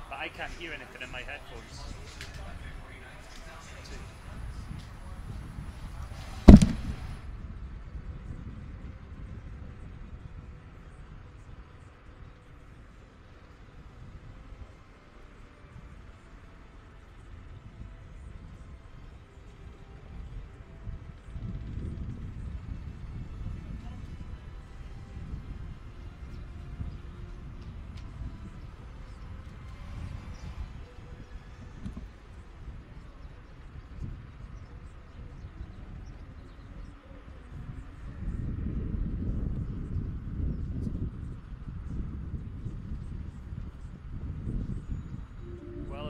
I can't hear anything in my headphones.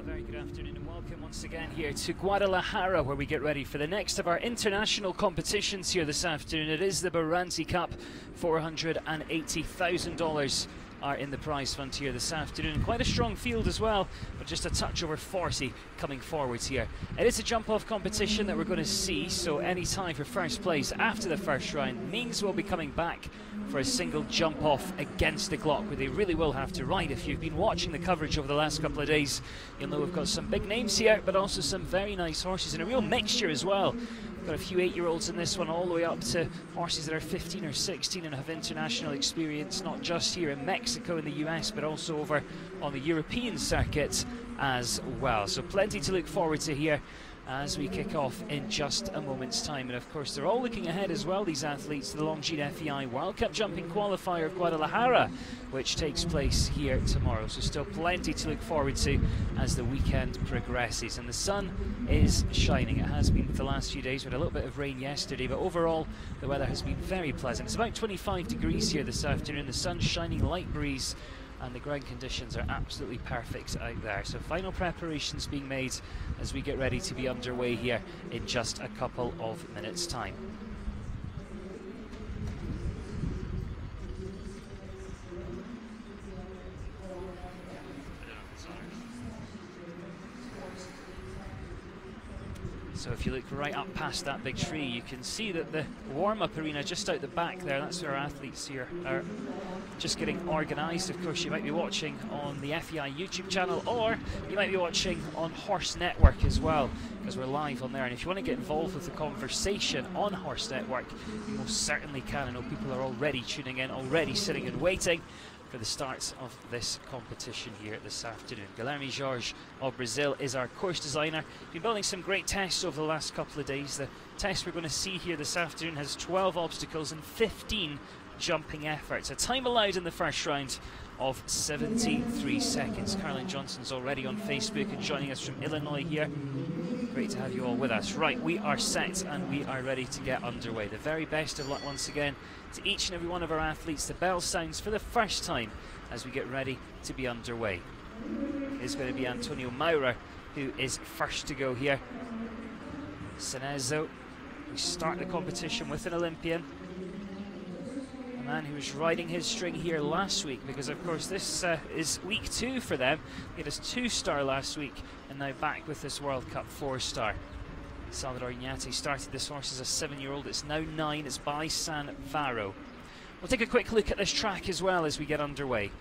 Very good afternoon and welcome once again here to Guadalajara, where we get ready for the next of our international competitions here this afternoon. It is the Benorte Cup. $480,000 are in the prize fund here this afternoon. Quite a strong field as well, but just a touch over 40 coming forwards here. It is a jump-off competition that we're going to see, so any tie for first place after the first round means we'll be coming back for a single jump-off against the clock, where they really will have to ride. If you've been watching the coverage over the last couple of days, you'll know we've got some big names here, but also some very nice horses, and a real mixture as well. Got a few 8-year-olds in this one, all the way up to horses that are 15 or 16 and have international experience, not just here in Mexico and the US, but also over on the European circuit as well. So plenty to look forward to here as we kick off in just a moment's time. And of course, they're all looking ahead as well, these athletes, to the Longines FEI World Cup jumping qualifier of Guadalajara, which takes place here tomorrow. So still plenty to look forward to as the weekend progresses. And the sun is shining. It has been for the last few days. We had a little bit of rain yesterday, but overall the weather has been very pleasant. It's about 25 degrees here this afternoon. The sun's shining, light breeze, and the ground conditions are absolutely perfect out there. So final preparations being made as we get ready to be underway here in just a couple of minutes' time. So if you look right up past that big tree, you can see that the warm-up arena just out the back there, that's where our athletes here are just getting organised. Of course, you might be watching on the FEI YouTube channel, or you might be watching on Horse Network as well, because we're live on there. And if you want to get involved with the conversation on Horse Network, you most certainly can. I know people are already tuning in, already sitting and waiting for the start of this competition here this afternoon. Guilherme Jorge of Brazil is our course designer. Been building some great tests over the last couple of days. The test we're going to see here this afternoon has 12 obstacles and 15 jumping efforts. A time allowed in the first round of 73 seconds. Caroline Johnson's already on Facebook and joining us from Illinois here. Great to have you all with us. Right, we are set and we are ready to get underway. The very best of luck once again to each and every one of our athletes. The bell sounds for the first time as we get ready to be underway. It's going to be Antonio Maurer who is first to go here. Cenezo, we start the competition with an Olympian. A man who was riding his string here last week, because of course this is week 2 for them. He had his 2-star last week and now back with this World Cup 4-star. Salvador Iñate started this horse as a 7-year-old. It's now 9. It's by San Varo. We'll take a quick look at this track as well as we get underway.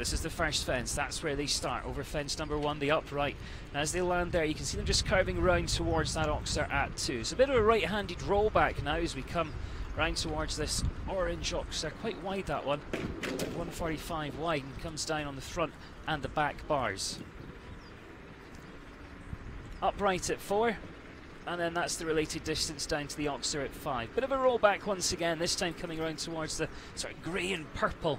this is the first fence. That's where they start, over fence number 1, the upright. And as they land there, you can see them just curving round towards that oxer at 2. It's a bit of a right-handed rollback now as we come round towards this orange oxer. Quite wide, that one. 145 wide, and comes down on the front and the back bars. Upright at 4. And then that's the related distance down to the oxer at 5. Bit of a rollback once again, this time coming around towards the sort of grey and purple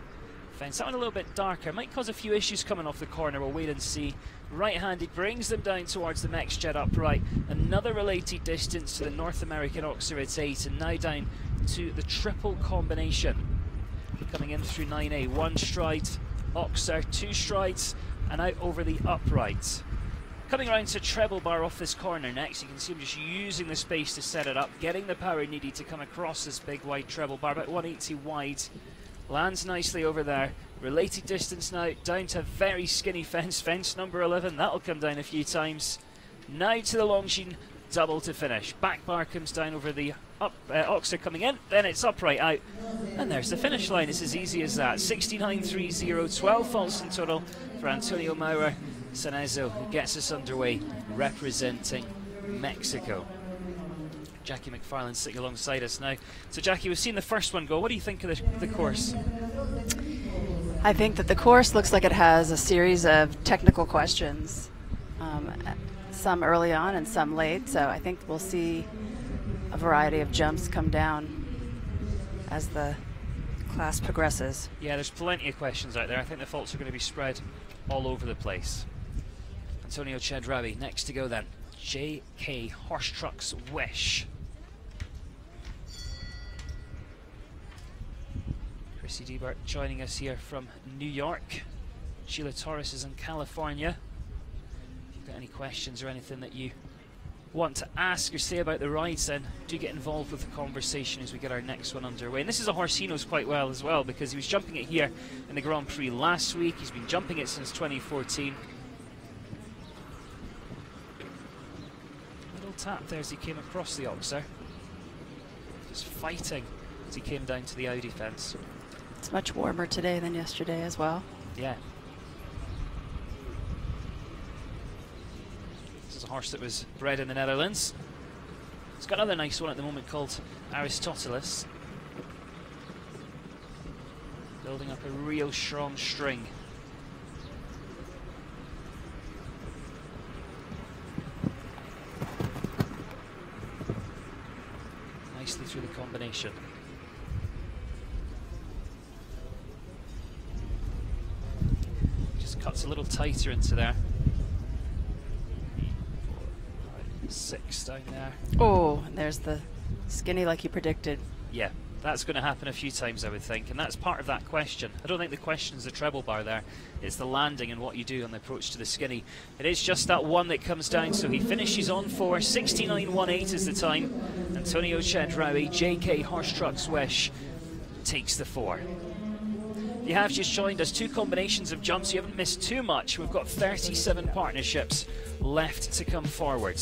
fence. That one a little bit darker. Might cause a few issues coming off the corner. We'll wait and see. Right-handed brings them down towards the Mexjet upright. Another related distance to the North American oxer at 8. And now down to the triple combination. Coming in through 9A. 1 stride, oxer, 2 strides, and out over the upright. Coming around to treble bar off this corner next, you can see him just using the space to set it up, getting the power needed to come across this big wide treble bar, about 180 wide. Lands nicely over there. Related distance now down to very skinny fence, fence number 11. That'll come down a few times. Now to the Longines double to finish. Back bar comes down over the oxer coming in, then it's upright out. And there's the finish line. It's as easy as that. 69.30, 12 faults in total for Antonio Maurer Sanezo, who gets us underway representing Mexico. Jackie McFarland sitting alongside us now. So Jackie, we've seen the first one go. What do you think of the course? I think that the course looks like it has a series of technical questions, some early on and some late, so I think we'll see a variety of jumps come down as the class progresses. Yeah, there's plenty of questions out there. I think the faults are going to be spread all over the place. Antonio Chedraui next to go then. JK Horse Trucks Wish. Chrissy Debert joining us here from New York. Sheila Torres is in California. If you've got any questions or anything that you want to ask or say about the rides, then do get involved with the conversation as we get our next one underway. And this is a horse he knows quite well as well, because he was jumping it here in the Grand Prix last week. He's been jumping it since 2014. Little tap there as he came across the oxer. Just fighting as he came down to the Audi fence. It's much warmer today than yesterday as well. Yeah. This is a horse that was bred in the Netherlands. It's got another nice one at the moment called Aristoteles. Building up a real strong string. Nicely through the combination. Just cuts a little tighter into there. 6 down there. Oh, and there's the skinny like you predicted. Yeah, that's going to happen a few times, I would think, and that's part of that question. I don't think the question's the treble bar there. It's the landing and what you do on the approach to the skinny. It is just that one that comes down, so he finishes on 4. 69.18 is the time. Antonio Chedraui, JK Horse Trucks Wish, takes the 4. You have just joined us, 2 combinations of jumps. You haven't missed too much. We've got 37 partnerships left to come forward.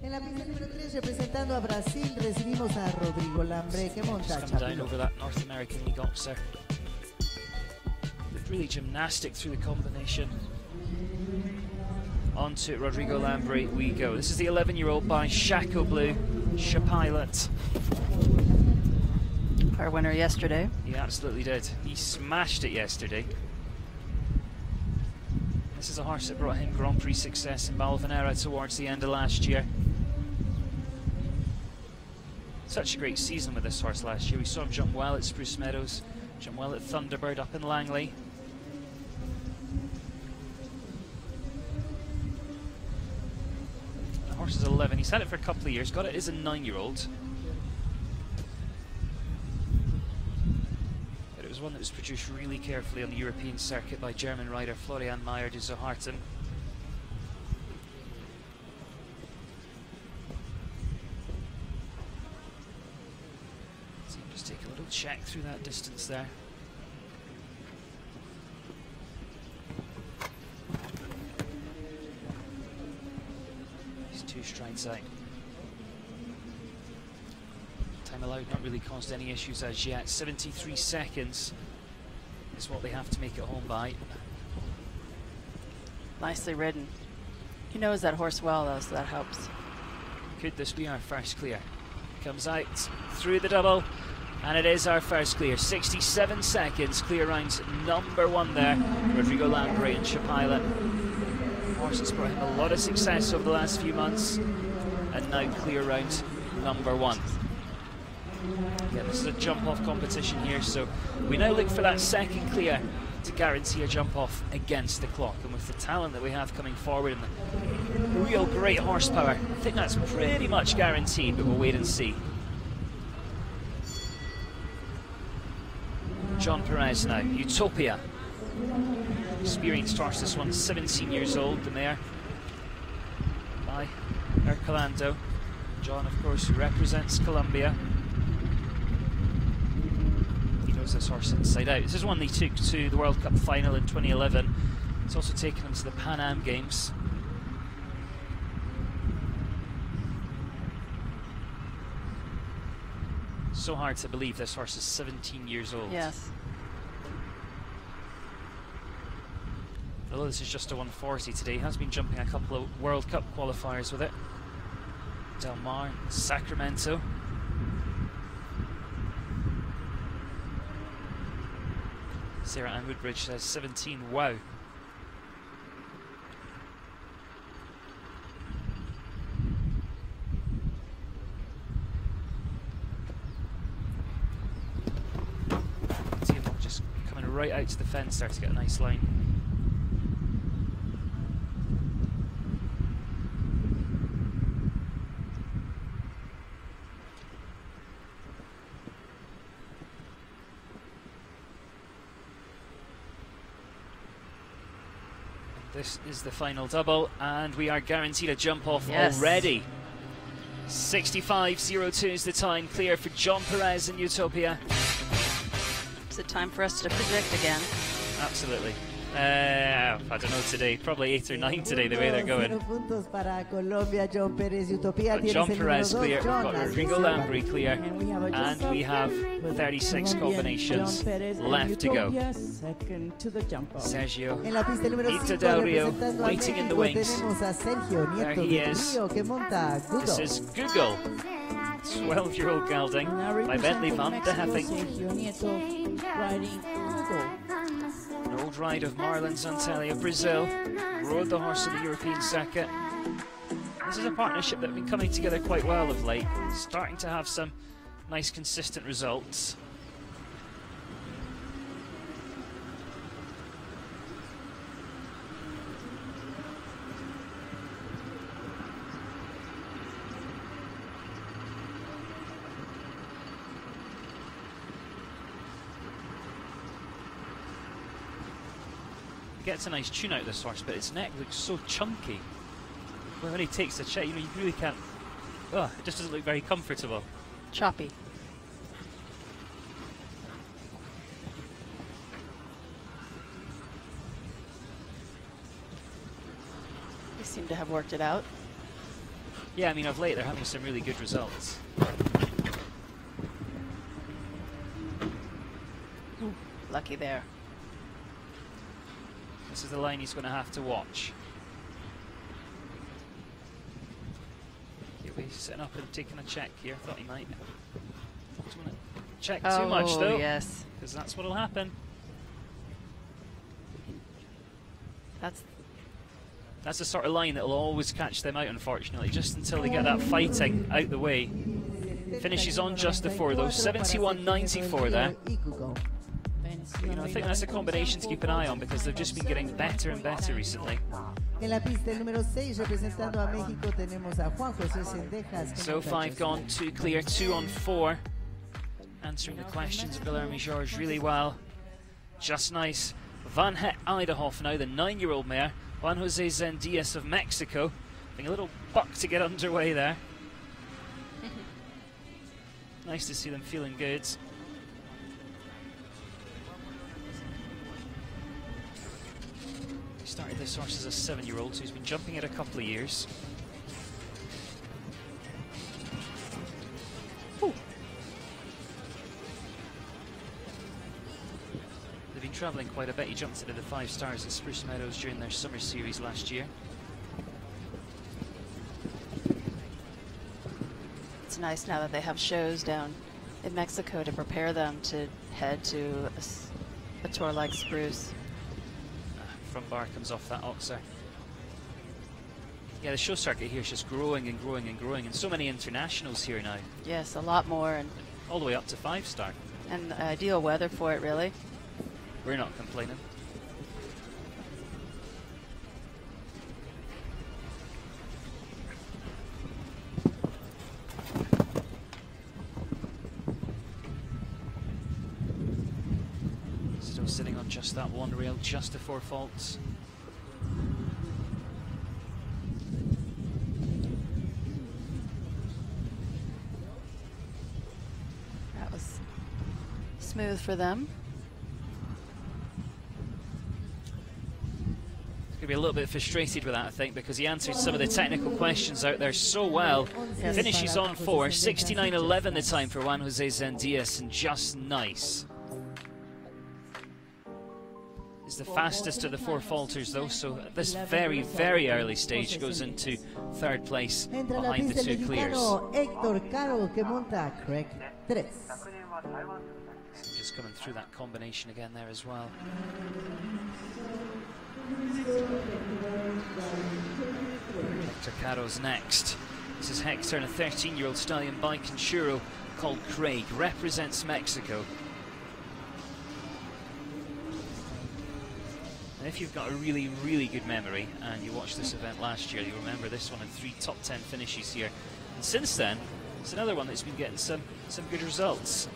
En la pista número 3, representando a Brasil, recibimos a Rodrigo Lambre, que monta Just come down over that North American League oxer. Really gymnastic through the combination. On to Rodrigo Lambre we go. This is the 11-year-old by Chaco Blue, Shapilot. Our winner yesterday. He absolutely did. He smashed it yesterday. This is a horse that brought him Grand Prix success in Valvanera towards the end of last year. Such a great season with this horse last year. We saw him jump well at Spruce Meadows, jump well at Thunderbird up in Langley. The horse is 11. He's had it for a couple of years. Got it as a 9-year-old. But it was one that was produced really carefully on the European circuit by German rider Florian Meyer de Zoharten. Take a little check through that distance there. He's 2 strides out. Time allowed not really caused any issues as yet. 73 seconds. is what they have to make it home by. Nicely ridden. He knows that horse well, though, so that helps. Could this be our first clear? Comes out through the double, and it is our first clear. 67 seconds, clear round number 1 there. Rodrigo Lambre and Chip Highland. Horse has brought him a lot of success over the last few months, and now clear round number 1. Again, this is a jump-off competition here, so we now look for that second clear to guarantee a jump-off against the clock. And with the talent that we have coming forward and the real great horsepower, I think that's pretty much guaranteed, but we'll wait and see. John Perez now, Utopia. Experienced horse, this one, 17 years old, the mare by Herculando. John, of course, represents Colombia. He knows this horse inside out. This is one they took to the World Cup final in 2011. It's also taken him to the Pan Am Games. So hard to believe this horse is 17 years old. Yes. Although this is just a 140 today, he has been jumping a couple of World Cup qualifiers with it. Del Mar, Sacramento. Sarah Ann Woodbridge says 17, wow. See him just coming right out to the fence there to get a nice line. This is the final double, and we are guaranteed a jump off already. 65.02 is the time, clear for John Perez and Utopia. Is it time for us to predict again? Absolutely. I don't know today, probably 8 or 9 today, the way they're going. But John Perez clear, we've got Rodrigo Lambre clear, and we have 36 combinations left to go. Sergio Ita Del Rio waiting in the wings. There he is. This is Google, 12-year-old gelding by Bentley van de Heffing. An old ride of Marlon Santelli, Brazil. Rode the horse on the European circuit. This is a partnership that have been coming together quite well of late, starting to have some nice consistent results. Gets a nice tune out of this horse, but its neck looks so chunky. When he takes the check, you know, you really can't. Oh, it just doesn't look very comfortable. Choppy. They seem to have worked it out. Yeah, I mean, of late they're having some really good results. Ooh, lucky there. This is the line he's going to have to watch. He's sitting up and taking a check here. Thought he might. Don't want to check too much though. Yes. Because that's what'll happen. That's the sort of line that'll always catch them out, unfortunately, just until they get that fighting out the way. Finishes on just the 4 though. 71.94 there. You know, I think that's a combination to keep an eye on because they've just been getting better and better recently. So 5 gone, 2 clear, 2 on 4. Answering the questions of Guilherme Jorge really well. Just nice. Van Het Idahoff now, the 9-year-old mare. Juan Jose Zendias of Mexico. Being a little buck to get underway there. Nice to see them feeling good. Started this horse as a 7-year-old, so he's been jumping it a couple of years. Ooh. They've been travelling quite a bit. He jumped into the 5 stars at Spruce Meadows during their summer series last year. It's nice now that they have shows down in Mexico to prepare them to head to a tour like Spruce. Front bar comes off that Oxer. Yeah, the show circuit here is just growing and growing and growing, and so many internationals here now. Yes, a lot more, and all the way up to 5-star. And ideal weather for it, really. We're not complaining. Still sitting on just that one rail, just the 4 faults. That was smooth for them. Going to be a little bit frustrated with that, I think, because he answered some of the technical questions out there so well. Yes. Finishes on 4, 69.11 the time for Juan Jose Zendias, and just nice. Is the fastest of the 4 falters though, so at this very, very early stage goes into 3rd place behind the 2 clears. Just coming through that combination again there as well. Hector Caro's next. This is Hector and a 13-year-old stallion by Conchuro called Craig, represents Mexico. And if you've got a really, really good memory and you watched this event last year, you remember this one in 3 top 10 finishes here. And since then, it's another one that's been getting some good results.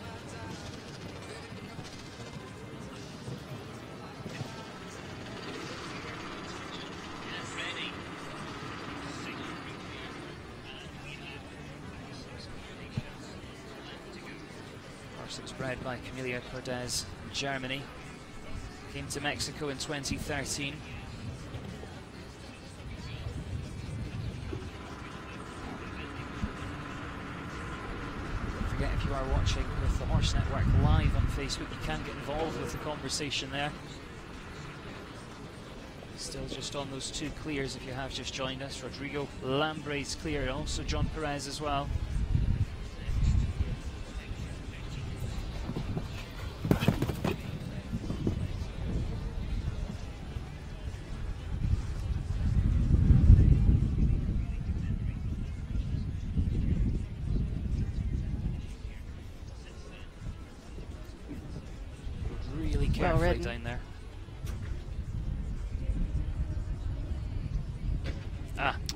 It was bred by Camila Cordes, Germany. Came to Mexico in 2013. Don't forget, if you are watching with the Horse Network live on Facebook, you can get involved with the conversation there. Still just on those 2 clears if you have just joined us. Rodrigo Lambre's clear, and also John Perez as well. Carefully down there.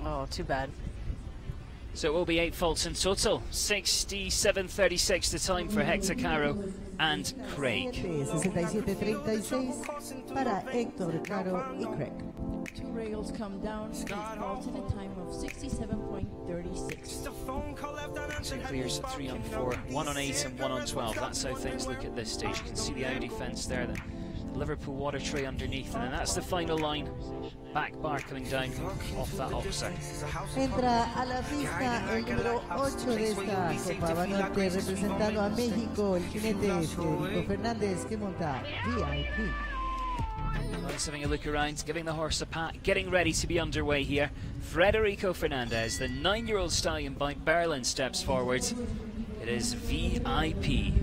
Oh, too bad. So it will be 8 faults in total. 67.36 the time for Hector Caro and Craig. 67.36 para Héctor Caro y Craig. 2 rails come down, 8 faults in a time of 67.36. Two clears at 3 on 4, 1 on 8 and 1 on 12. That's how things look at this stage. You can see the Audi fence there, the Liverpool water tray underneath, and then that's the final line. Back bar coming down off that Oxer. Entra a la pista el número 8 de esta Copa Benorte, representando a México, el jinete Federico Fernández, que monta VIP. Just having a look around, giving the horse a pat, getting ready to be underway here. Federico Fernandez, the 9-year-old stallion by Berlin, steps forward. It is VIP.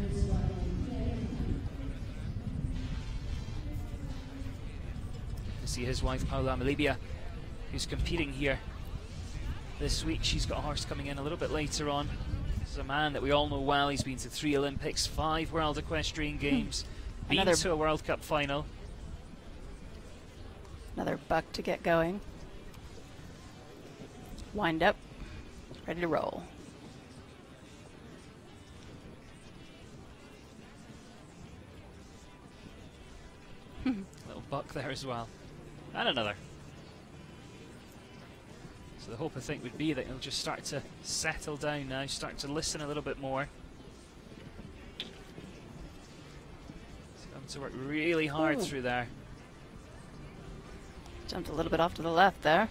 You see his wife Paula Amalibia, who's competing here this week. She's got a horse coming in a little bit later on. This is a man that we all know well. He's been to 3 Olympics, 5 World Equestrian Games, been to a World Cup final. Another buck to get going. Wind up, ready to roll. Little buck there as well. And another. So the hope, I think, would be that he'll just start to settle down now, start to listen a little bit more. He's going to work really hard through there. Jumped a little bit off to the left there.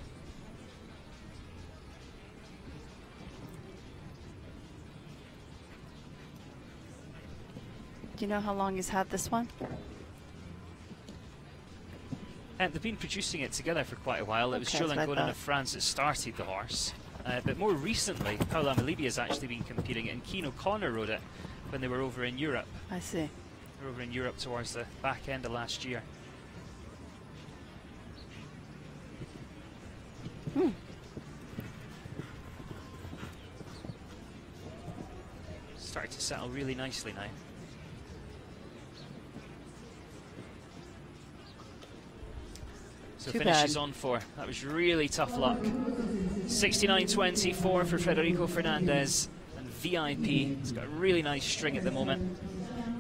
Do you know how long he's had this one? And they've been producing it together for quite a while. It was Okay, Julian that's what I Gonin of France that started the horse. But more recently, Paolo Amalibi has actually been competing, and Keane O'Connor rode it when they were over in Europe. I see. They were over in Europe towards the back end of last year. Started to settle really nicely now. So Too finishes bad. on 4. That was really tough luck. 69.24 for Federico Fernandez, and VIP. He's got a really nice string at the moment.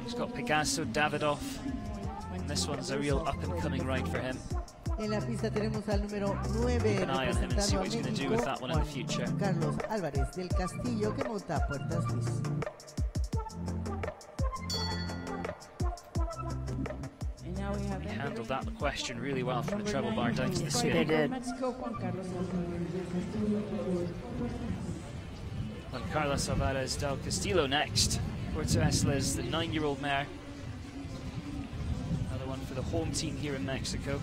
He's got Pegaso, Davidoff, and this one's a real up-and-coming ride for him. En la pista tenemos al número 9 Keep an eye on him and see representando what he's a going to do with México, that one in the future. Juan Carlos Álvarez del Castillo, que monta Puertas Luis. And now we have He handled that question really well from the treble bar down to the They spin. did. Mexico, Juan Carlos Juan Carlos Alvarez del Castillo next. Puerto Esles, the 9-year-old mare. Another one for the home team here in Mexico.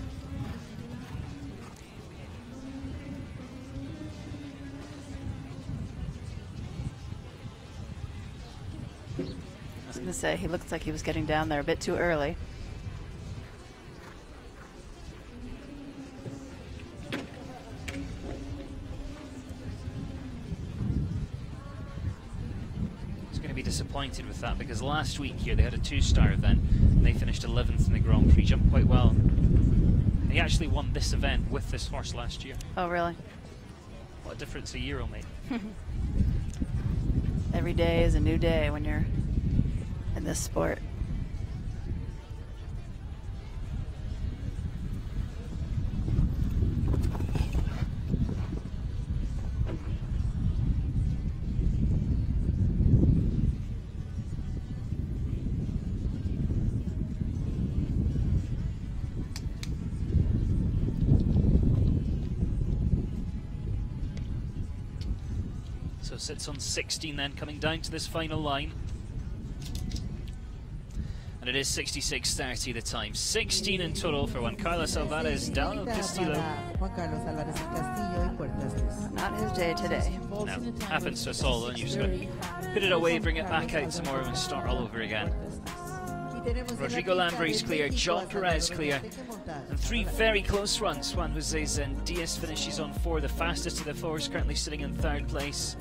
I was going to say, he looks like he was getting down there a bit too early. He's going to be disappointed with that because last week here they had a 2-star event and they finished 11th in the Grand Prix, jumped quite well. And he actually won this event with this horse last year. Oh, really? What a difference a year will make. Every day is a new day when you're in this sport. So sits on 16 then, coming down to this final line. And it is 66.30 the time. 16 in total for Juan Carlos Alvarez del Castillo. Para Juan Carlos Álvarez del Castillo y Puertas Luis. Not his day today. No, happens to us all, and you just got to put it away, bring it back out tomorrow and start all over again. Y tenemos en la Rodrigo pista Lambre's de clear, México John a Salvador Perez clear, Duarte, que monta and 3 very close runs. Juan Jose's and Diaz finishes on 4, the fastest of the 4 is currently sitting in 3rd place.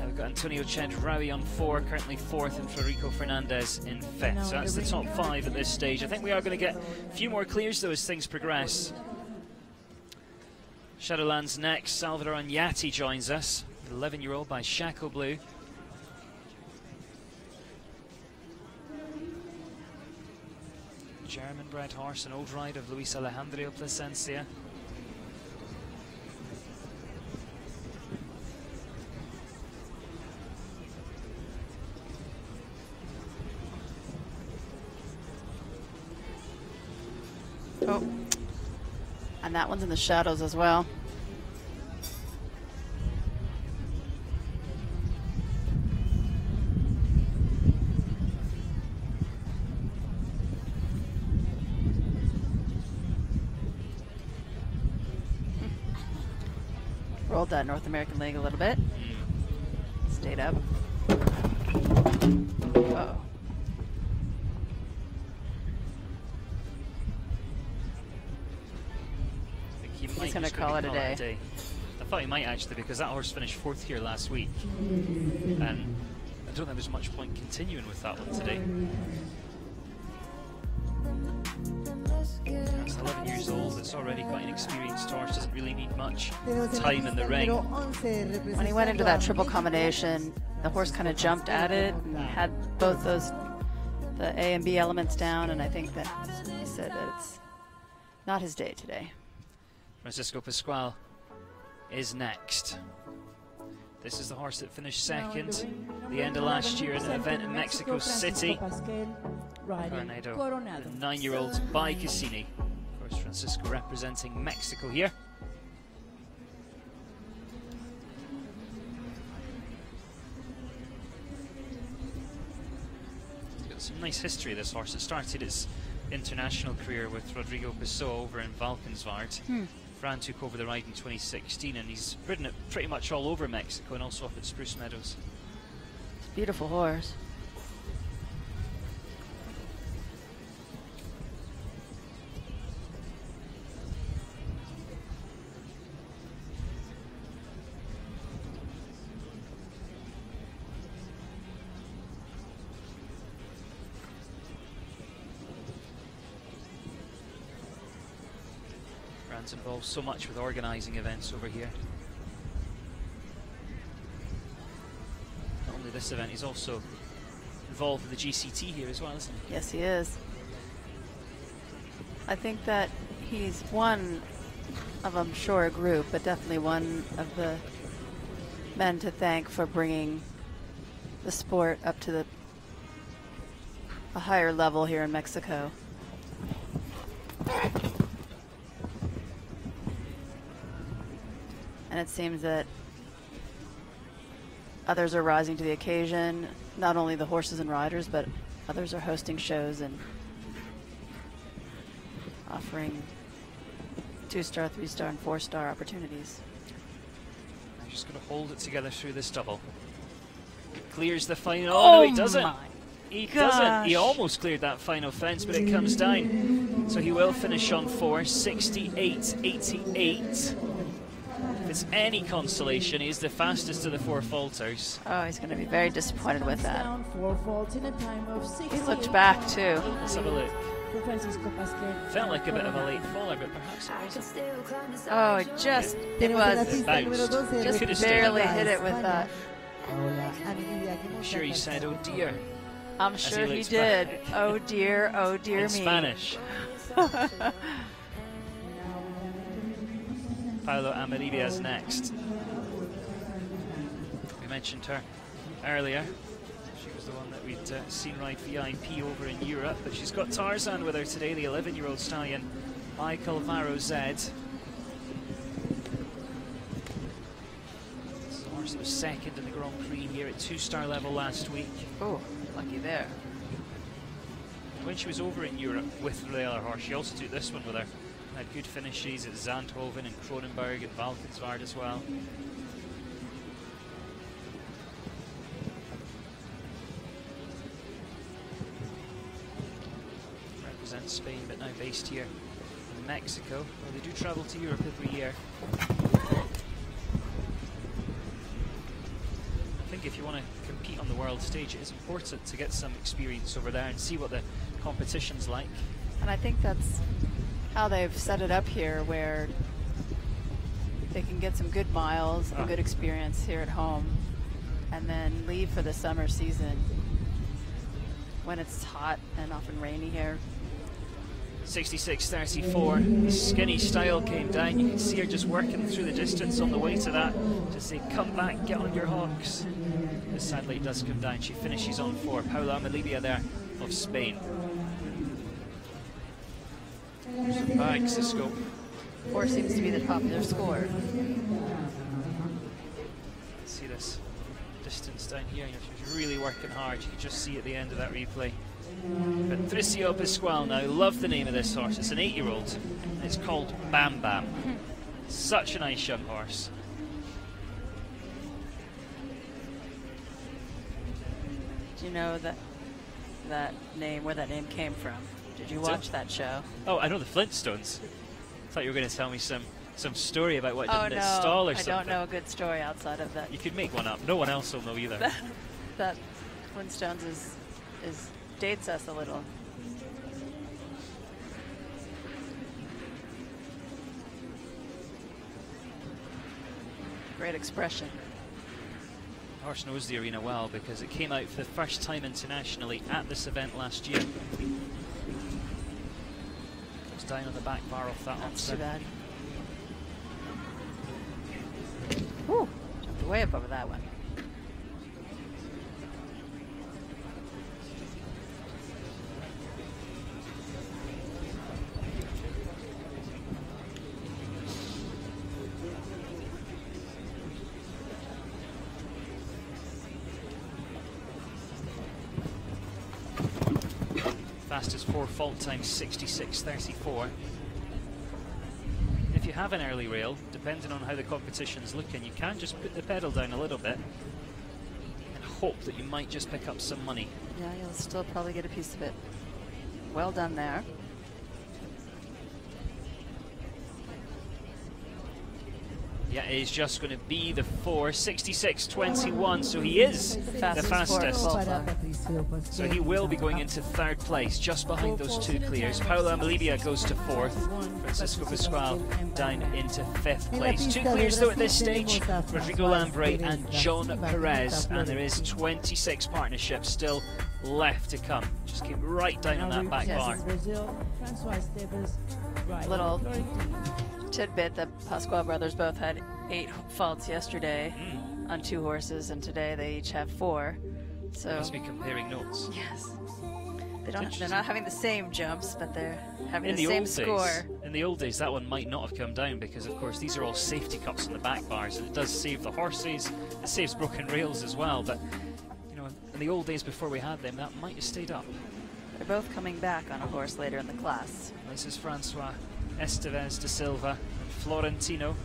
We've got Antonio Chedraui on 4, currently 4th, and Federico Fernandez in 5th. So that's the top 5 at this stage. I think we are going to get a few more clears though as things progress. Shadowlands next. Salvador Anyati joins us, 11-year-old by Shaco Blue. German-bred horse, an old ride of Luis Alejandro Plasencia. Oh, and that one's in the shadows as well. Rolled that North American leg a little bit. Stayed up. Uh-oh. He's going to call it a day. I thought he might actually, because that horse finished 4th here last week, and I don't think there's much point continuing with that one today. It's 11 years old, it's already quite an experienced horse, doesn't really need much time in the ring. When he went into that triple combination, the horse kind of jumped at it and had both those, the A and B elements down, and I think that he said that it's not his day today. Francisco Pascual is next. This is the horse that finished 2nd the end of last year in an event in Mexico City. Coronado, the 9-year-old by Cassini. Of course, Francisco representing Mexico here. He's got some nice history, this horse. It started his international career with Rodrigo Pessoa over in Valkenswaard. Fran took over the ride in 2016, and he's ridden it pretty much all over Mexico and also up at Spruce Meadows. It's a beautiful horse. Involved so much with organising events over here. Not only this event, he's also involved with the GCT here as well, isn't he? Yes, he is. I think that he's one of, I'm sure, a group, but definitely one of the men to thank for bringing the sport up to a higher level here in Mexico. And it seems that others are rising to the occasion, not only the horses and riders, but others are hosting shows and offering 2-star, 3-star, and 4-star opportunities. I'm just going to hold it together through this double. Clears the final. Oh, no, he doesn't. He doesn't. He almost cleared that final fence, but it comes down. So he will finish on 4, 68.88. If it's any consolation, he's the fastest of the 4 falters. Oh, he's going to be very disappointed with that. Down 4 faults in a time of He looked back too. Let's have a look. Francisco Pasquel. Felt like a bit of a late faller, but perhaps it wasn't. Oh, it was just Could have barely stayed. hit it with that. I'm sure he said, "Oh dear." I'm sure he looks did. back. Oh dear In me. Spanish. Paolo Amaribia's next. We mentioned her earlier. She was the one that we'd seen ride VIP over in Europe, but she's got Tarzan with her today, the 11-year-old stallion, Michael Varro Z. This horse was second in the Grand Prix here at 2-star level last week. Oh, lucky there. When she was over in Europe with the other horse, she also took this one with her. Had good finishes at Zandhoven and Kronenberg and Valkenswaard as well. Represents Spain, but now based here in Mexico. Well, they do travel to Europe every year. I think if you want to compete on the world stage, it is important to get some experience over there and see what the competition's like. And I think that's how they've set it up here, where they can get some good miles and good experience here at home, and then leave for the summer season when it's hot and often rainy here. 66.34. Skinny style came down. You can see her just working through the distance on the way to that. Just say, come back, get on your hocks. But sadly, it does come down. She finishes on 4. Paula Amalibia there of Spain. Bags the scope. 4 seems to be the popular score. See this distance down here. She's really working hard. You can just see at the end of that replay. Patricio Pascual now. Love the name of this horse. It's an 8-year-old. It's called Bam Bam. Such a nice young horse. Do you know that name, where that name came from? Did you watch that show? Oh, I know the Flintstones. I thought you were going to tell me some story about what did in its no, stall or I something. don't know a good story outside of that. You could make one up. No one else will know either. That Flintstones is dates us a little. Great expression. Horse knows the arena well because it came out for the first time internationally at this event last year. Goes down on the back bar off that That's onset. too bad. Whew, jumped way up over that one. fastest 4 fault time 66.34. If you have an early rail, depending on how the competition's looking, you can just put the pedal down a little bit and hope that you might just pick up some money. Yeah, you'll still probably get a piece of it. Well done there. Yeah, it is just going to be the 4, 66.21, so he is the fastest. So he will be going into 3rd place, just behind those 2 clears. Paolo Amalibia goes to 4th, Francisco Pascual down into 5th place. 2 clears though at this stage, Rodrigo Lambre and John Perez, and there is 26 partnerships still left to come. Just keep right down on that back bar. Little tidbit that Pascual brothers both had 8 faults yesterday on 2 horses, and today they each have 4. So They must be comparing notes. yes, they're not having the same jumps, but they're having the same score. In the old days, that one might not have come down because, of course, these are all safety cups on the back bars, and it does save the horses. It saves broken rails as well. But you know, in the old days before we had them, that might have stayed up. They're both coming back on a horse later in the class. This is Francois Estevez de Silva and Florentino.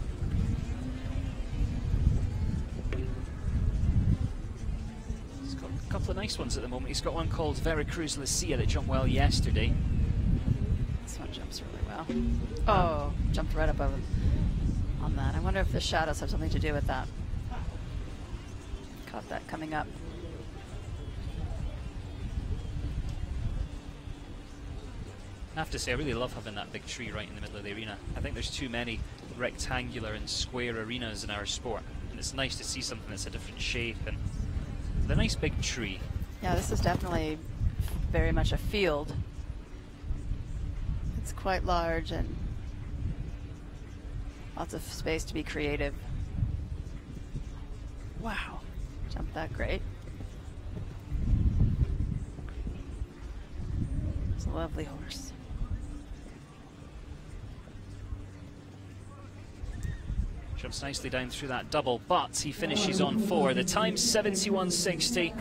He's got a couple of nice ones at the moment. He's got one called Veracruz Lucia that jumped well yesterday. This one jumps really well. Oh, jumped right up on that. I wonder if the shadows have something to do with that. Caught that coming up. I have to say, I really love having that big tree right in the middle of the arena. I think there's too many rectangular and square arenas in our sport, and it's nice to see something that's a different shape and the nice big tree. Yeah, this is definitely very much a field. It's quite large and lots of space to be creative. Wow, jumped that great. It's a lovely horse. Jumps nicely down through that double, but he finishes on 4. The time's 71.60.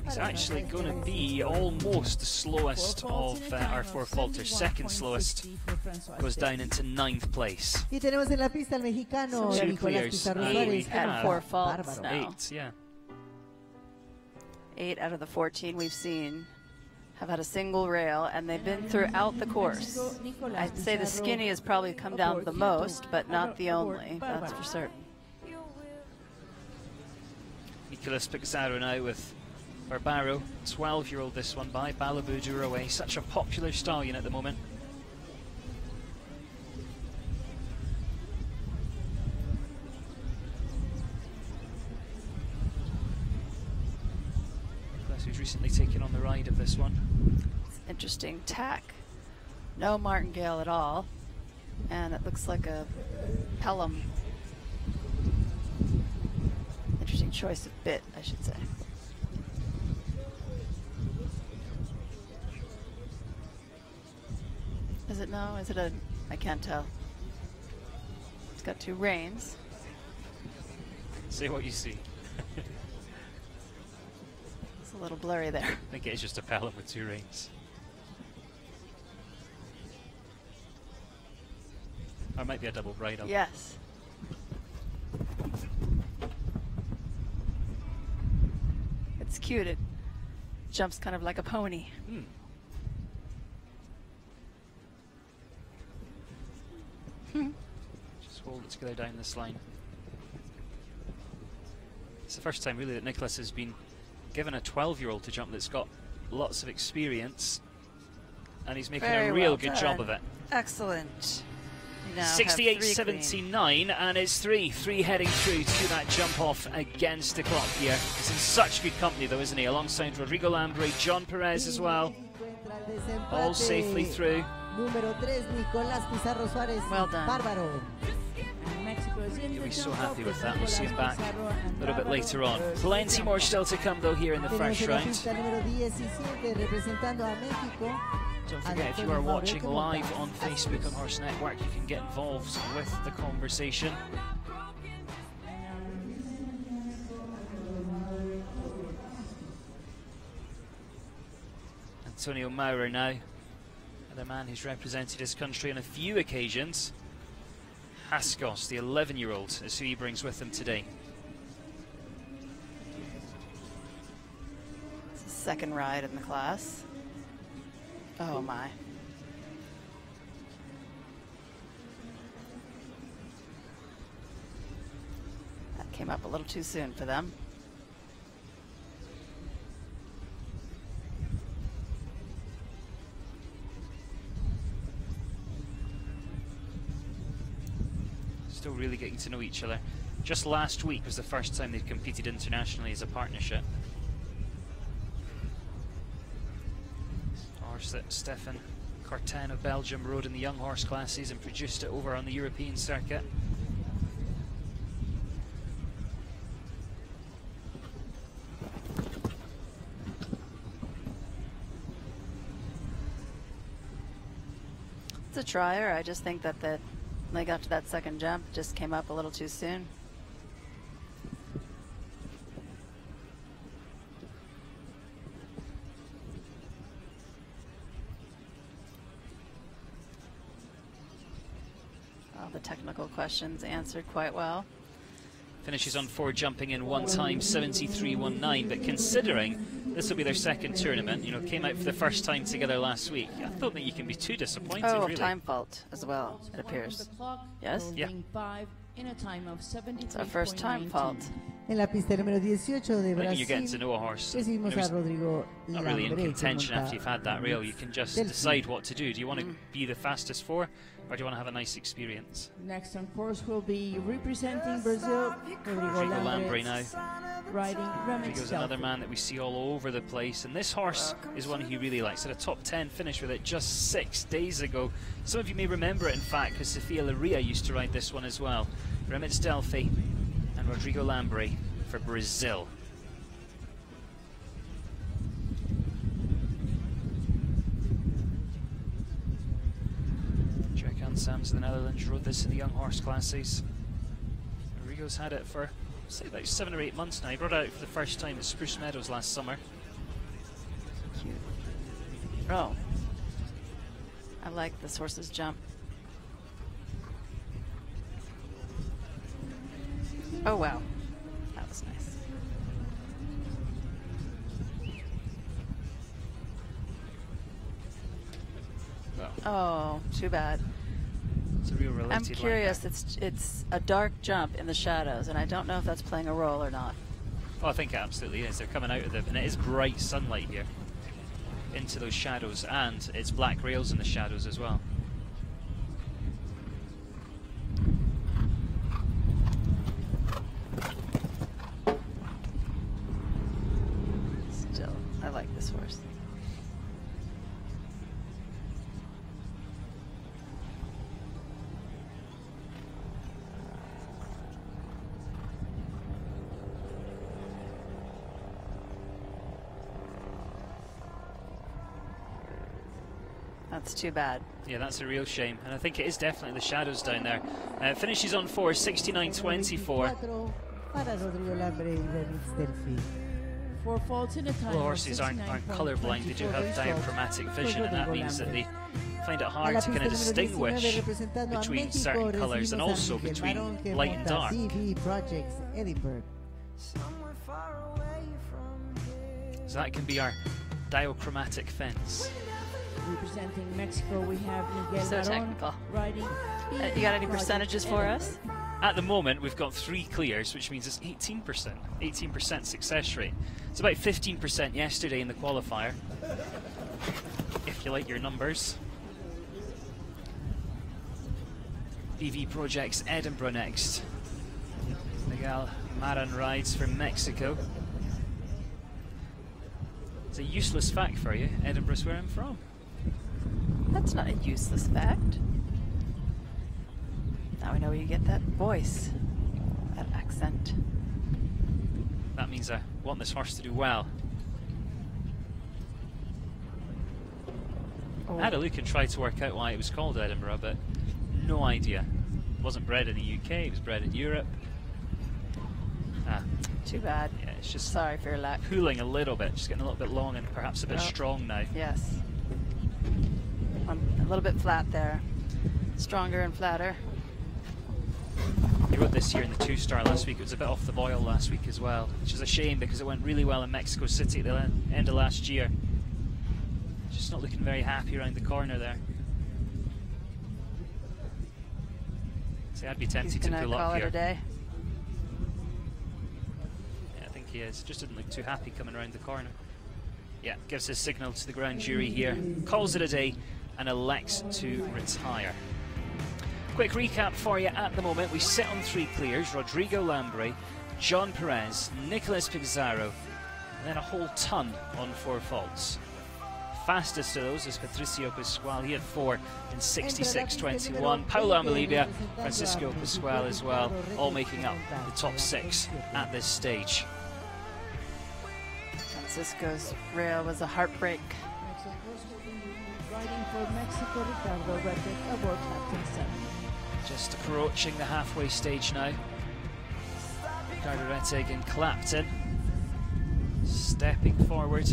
He's actually going to be almost the slowest of our 4 faulters. Second slowest, goes down into 9th place. Y tenemos en la pista al mexicano Two Nicolás clears. Pizarro We Suárez. Had 4 faults Bárbaro. now. 8, yeah. 8 out of the 14 we've seen have had a single rail, and they've been throughout the course. I'd say the skinny has probably come down the most, but not the only, that's for certain. Nicolas Pizarro now with Barbaro, 12-year-old this one by Balabu Duraway. Such a popular stallion at the moment. Nicolas, who's recently taken on the ride of this one. It's interesting tack. No martingale at all, and it looks like a Pelham. Interesting choice of bit, I should say. Is it no? Is it a? I can't tell. It's got 2 reins. Say what you see. It's a little blurry there. I think it is just a Pelham with 2 reins. Or it might be a double bridle. Yes. It's cute. It jumps kind of like a pony. Hmm. Just hold it together down this line. It's the first time really that Nicholas has been given a 12-year-old to jump that's got lots of experience, and he's making Very a real well good done. job of it. Excellent. You now have 3 clean. 68.79, and it's 3 heading through to that jump off against the clock here. He's in such good company though, isn't he? Alongside Rodrigo Lambre, John Perez as well. All safely through. Número 3, Nicolás Pizarro Suárez. Well done. Bárbaro. You'll be so happy with that. We'll see him back a little bit later on. Plenty more still to come though here in the first round. Número 17, representando a México. Don't forget, if you are watching live on Facebook on Horse Network, you can get involved with the conversation. And Antonio Maurer now, another man who's represented his country on a few occasions. Haskos, the 11-year-old, is who he brings with him today. It's the second ride in the class. Oh my. That came up a little too soon for them. Still really getting to know each other. Just last week was the first time they've competed internationally as a partnership. Horse that Stefan Carten of Belgium rode in the young horse classes and produced it over on the European circuit. It's a trier. I just think that when they got to that second jump, just came up a little too soon. All the technical questions answered quite well. Finishes on 4, jumping in 1 time 73.19, but considering this will be their second tournament, you know, came out for the first time together last week, I don't think you can be too disappointed, really. Time fault as well, it appears. Yes? Yeah. It's our first time fault. En la pista número 18 de I think Brasil, you're getting to know a horse. recibimos a Rodrigo Not really in Lambre, contention que after you've had that rail. You can just decide what to do. Do you want to be the fastest 4, or do you want to have a nice experience? Next on course will be representing Brazil, Rodrigo Lambre now. riding Rodrigo's another man that we see all over the place, and this horse is one he really likes. Had a top 10 finish with it just 6 days ago. Some of you may remember it, in fact, because Sofia Laria used to ride this one as well. Remits Delphi and Rodrigo Lambre for Brazil. Jack Sams of the Netherlands rode this in the young horse classes. Rodrigo's had it for, say, about 7 or 8 months now. He brought it out for the first time at Spruce Meadows last summer. Cute. Oh. I like this horse's jump. Oh wow. That was nice. Well, Oh, too bad. it's a real related I'm curious. line It's a dark jump in the shadows, and I don't know if that's playing a role or not. there. Oh, I think it absolutely is. They're coming out of the, and it is bright sunlight here into those shadows, and it's black rails in the shadows as well. Still, I like this horse. That's too bad. Yeah, that's a real shame, and I think it is definitely the shadows down there. Finishes on 4, 69.24. para Rodrigo Lambre y Remits Delphi. 4 faults in a time Well, of horses aren't colourblind, they do have 69.24. diachromatic vision, and that means that they find it hard to kind of distinguish between certain colours and also between light and dark. So that can be our diachromatic fence. Representing Mexico, we have Miguel So Barón technical. riding. You got any percentages for us? At the moment, we've got 3 clears, which means it's 18%. 18% success rate. It's about 15% yesterday in the qualifier, if you like your numbers. BV Projects Edinburgh next. Miguel Maran rides for Mexico. It's a useless fact for you. Edinburgh's where I'm from. That's not a useless fact. Now we know where you get that voice, that accent. That means I want this horse to do well. Oh. I had a look and tried to work out why it was called Edinburgh, but no idea. It wasn't bred in the UK, it was bred in Europe. Too bad. Yeah, It's just sorry for your luck. pulling a little bit, just getting a little bit long and perhaps a bit strong now. Yes. A little bit flat there. Stronger and flatter. He rode this year in the 2-star last week. It was a bit off the boil last week as well, which is a shame because it went really well in Mexico City at the end of last year. Just not looking very happy around the corner there. See, I'd be tempted to pull up here. It a day. Yeah, I think he is. Just didn't look too happy coming around the corner. Yeah, gives his signal to the ground jury here. Calls it a day and elects to retire. Quick recap for you at the moment. We sit on 3 clears. Rodrigo Lambre, John Perez, Nicolas Pizarro, and then a whole ton on 4 faults. Fastest of those is Patricio Pascual. He had 4 in 66.21. Paulo Amalibia, Francisco Pascual as well, all making up the top 6 at this stage. Francisco's rail was a heartbreak. Riding for Mexico, Ricardo Reddick aboard Captain 7. Just approaching the halfway stage now. Ricardo Rettig and Clapton stepping forward.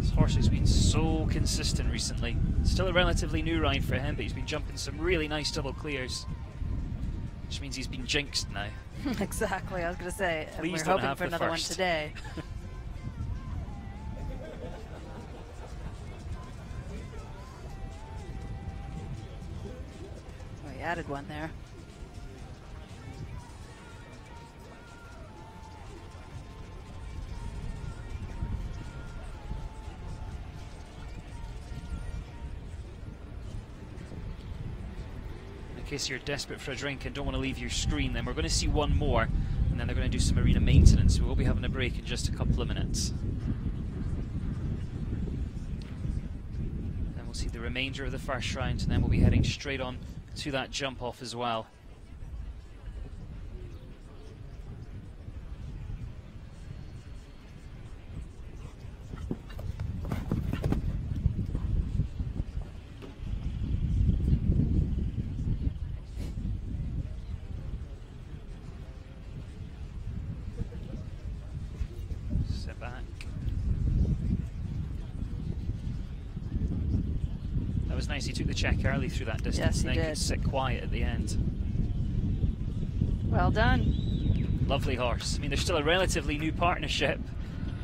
This horse has been so consistent recently. Still a relatively new ride for him, but he's been jumping some really nice double clears, which means he's been jinxed now. Exactly, I was going to say, Please we're don't hoping have for the another first. one today. We added one there. In case you're desperate for a drink and don't want to leave your screen, then we're going to see one more, and then they're going to do some arena maintenance. We will be having a break in just a couple of minutes. Then we'll see the remainder of the first round, and then we'll be heading straight on to that jump off as well. Sit back. That was nice. He took the check early through that distance, Yes, he and then did. could sit quiet at the end. Well done. Lovely horse. I mean, they're still a relatively new partnership.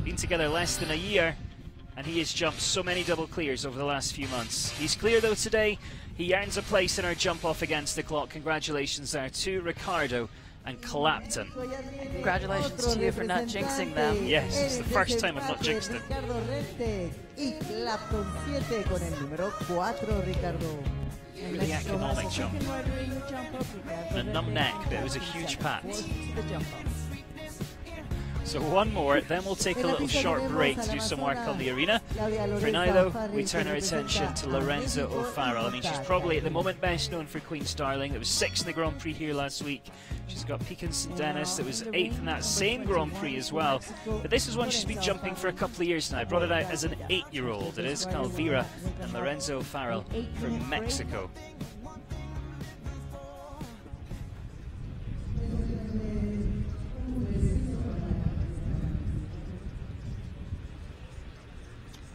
Been together less than a year, and he has jumped so many double clears over the last few months. He's clear though today. He earns a place in our jump off against the clock. Congratulations there to Ricardo and Clapton. Congratulations to you for not jinxing them. Yes, it's the first time I've not jinxed them. Ricardo Reddick y Clapton 7 con el número 4, Ricardo. Really economic jump. Second rider in your jump off, Ricardo And a numb Reddick, neck, but it was a huge pat. fourth to the jump off. So one more, then we'll take a little short break to do some work on the arena. For now though, we turn our attention to Lorenzo O'Farrell. I mean, she's probably at the moment best known for Queen Starling. That was 6th in the Grand Prix here last week. She's got Pekin St. Denis that was 8th in that same Grand Prix as well. But this is one she's been jumping for a couple of years now. Brought it out as an 8-year-old. It is Calvira and Lorenzo O'Farrell from Mexico.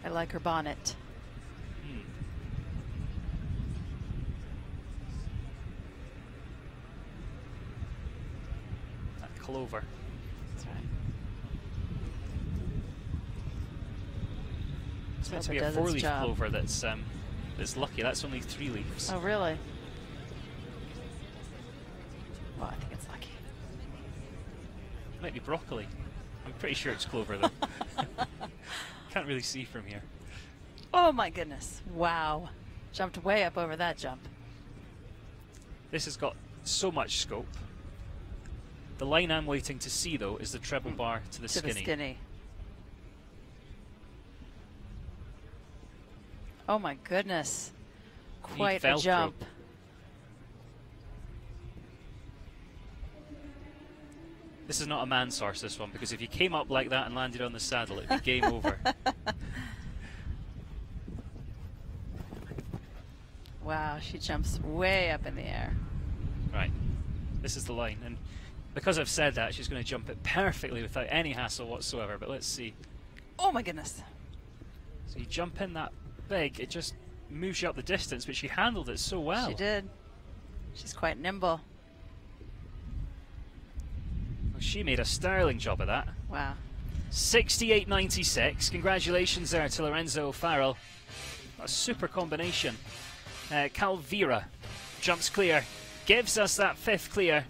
I like her bonnet. That clover. That's right. It's meant to Hope be it a does its 4-leaf job. clover that's lucky. That's only 3 leaves. Oh, really? Well, I think it's lucky. Might be broccoli. I'm pretty sure it's clover though. Can't really see from here. Oh my goodness. Wow. Jumped way up over that jump. This has got so much scope. The line I'm waiting to see though is the treble bar to the skinny. To the skinny. Oh my goodness. Quite a Velcro. jump. This is not a man source, this one, because if you came up like that and landed on the saddle, it'd be game over. Wow, she jumps way up in the air. Right, this is the line, and Because I've said that, she's going to jump it perfectly without any hassle whatsoever, but let's see. Oh my goodness. So you jump in that big, it just moves you up the distance, but she handled it so well. She did. She's quite nimble. Well, she made a sterling job of that. Wow. 68.96. Congratulations there to Lorenzo Farrell. A super combination. Calvira jumps clear, gives us that 5th clear.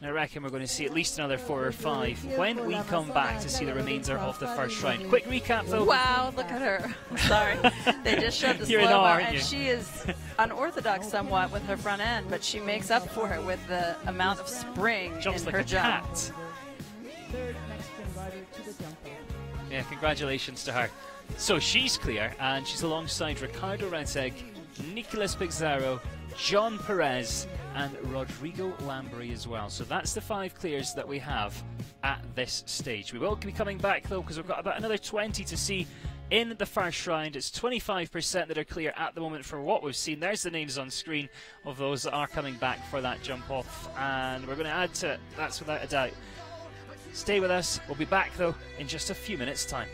I reckon we're going to see at least another 4 or 5 when we come back to see the remainder of the first round. Quick recap though. Wow, look at her. Sorry. They just showed the You're slow-mo, aren't and you? she is unorthodox somewhat with her front end, but she makes up for it with the amount of spring Jumps in like her a jump. cat. Third Mexican rider to the jump off. Yeah, congratulations to her. So she's clear, and she's alongside Ricardo Rettig, Nicolas Pizarro, John Perez, and Rodrigo Lambri as well. So that's the 5 clears that we have at this stage. We will be coming back though, because we've got about another 20 to see in the first round. It's 25% that are clear at the moment for what we've seen. There's the names on screen of those that are coming back for that jump off, and we're going to add to it, that's without a doubt. Stay with us. We'll be back though in just a few minutes' time.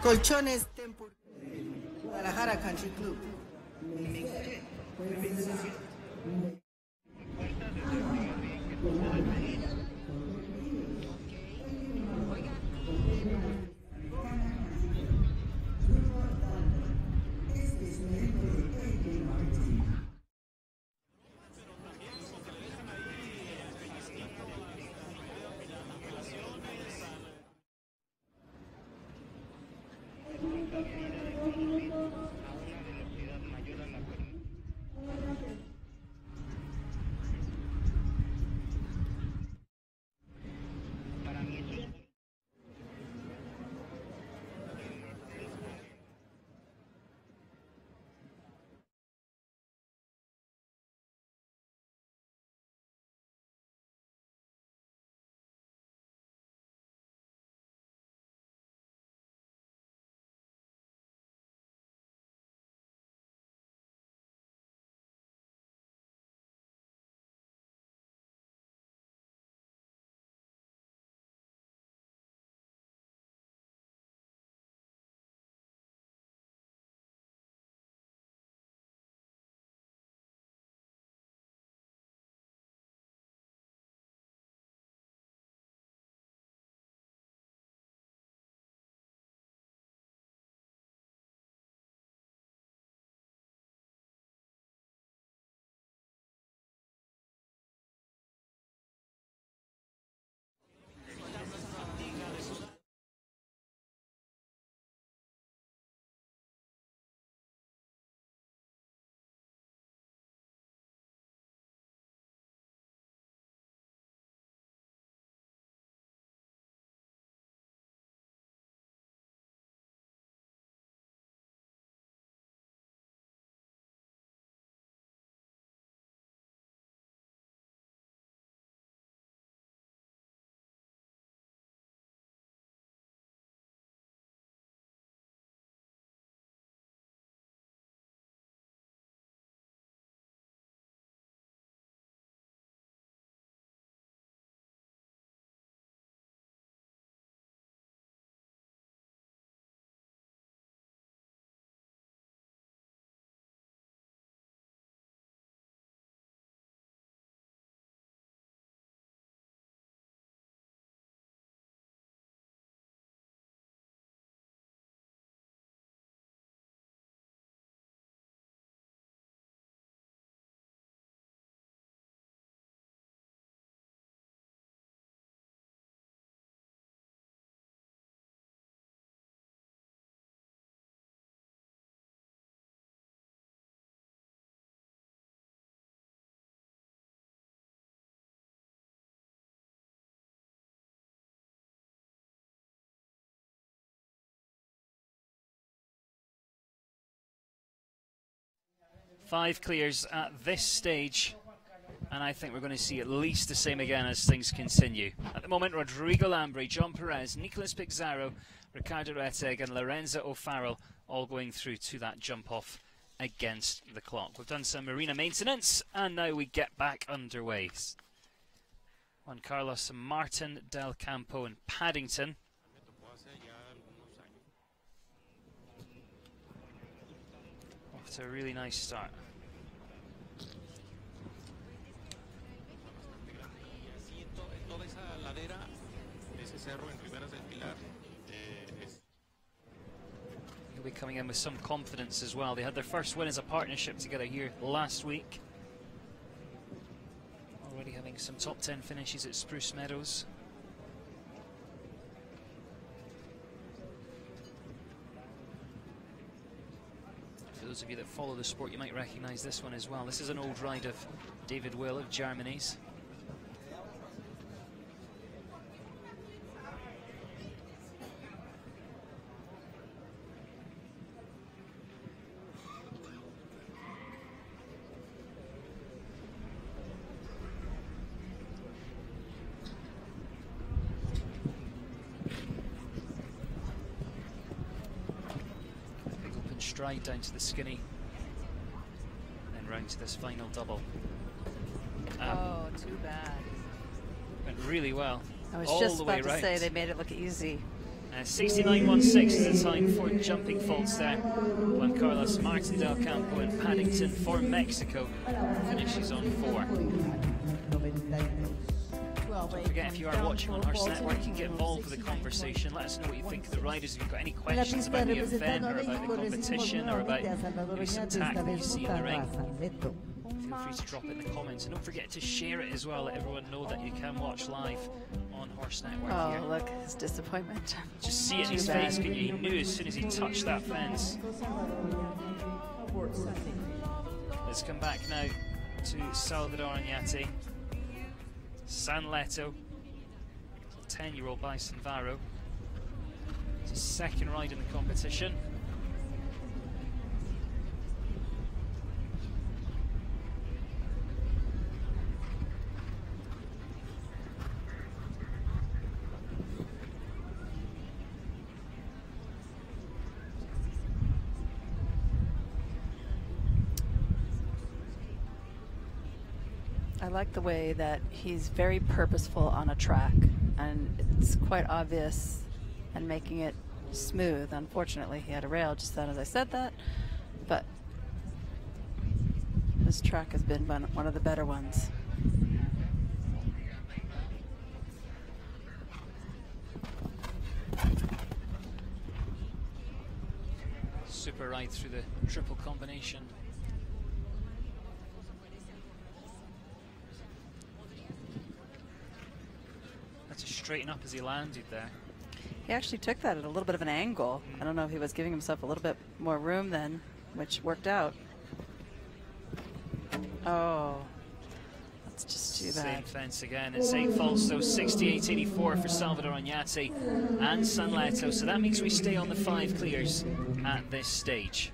Colchones Guadalajara Country Club. Five clears at this stage, and I think we're going to see at least the same again as things continue. At the moment, Rodrigo Lambre, John Perez, Nicolas Pizarro, Ricardo Reteg and Lorenzo O'Farrell all going through to that jump off against the clock. We've done some marina maintenance and now we get back underway. Juan Carlos, Martin, Del Campo and Paddington. Off to a really nice start. He'll be coming in with some confidence as well. They had their first win as a partnership together here last week. Already having some top 10 finishes at Spruce Meadows. For those of you that follow the sport, you might recognise this one as well. This is an old ride of David Will of Germany's. Stride down to the skinny, then round to this final double. Oh, too bad. Went really well. I was all just the about way to round. say they made it look easy. 69.16 is the time for jumping faults there. Juan Carlos Martin del Campo and Paddington for Mexico finishes on 4. Don't forget, if you are watching on Horse Network, you can get involved with the conversation. Let us know what you think of the riders. If you've got any questions about the event or about the competition or about maybe some tack that you see in the ring, feel free to drop it in the comments. And don't forget to share it as well. Let everyone know that you can watch live on Horse Network here. Oh, look, his disappointment. Just see it in his face, can you? He knew as soon as he touched that fence. Let's come back now to Salvador Oñate. San Leto, 10-year-old by Sanvaro. It's his second ride in the competition. I like the way that he's very purposeful on a track, and it's quite obvious and making it smooth. Unfortunately, he had a rail just then as I said that, but his track has been one of the better ones. Super ride through the triple combination. To straighten up as he landed there. He actually took that at a little bit of an angle. I don't know if he was giving himself a little bit more room then, which worked out. Oh, that's just too bad. Same fence again. It's 8 faults though, 68.84 for Salvador Oñate and San Leto. So that means we stay on the 5 clears at this stage.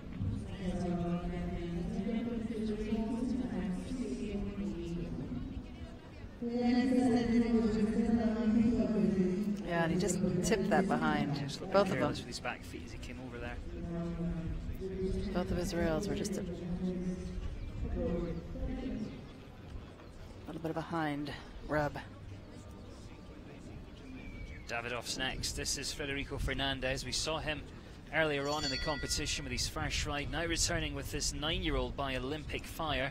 Yeah, and he just tipped that behind. Both of them. With his back feet as he came over there. Both of his rails were just a little bit of a hind rub. Davidoff's next. This is Federico Fernandez. We saw him earlier on in the competition with his first ride. Now returning with this 9-year-old by Olympic Fire.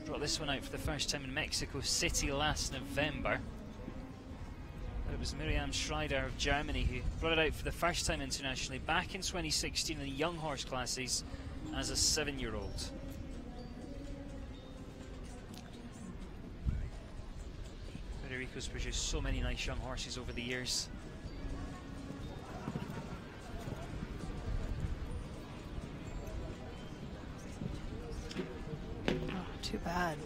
Brought this one out for the first time in Mexico City last November. It was Miriam Schreider of Germany who brought it out for the first time internationally back in 2016 in the young horse classes as a 7-year-old. Federico's produced so many nice young horses over the years. Oh, too bad.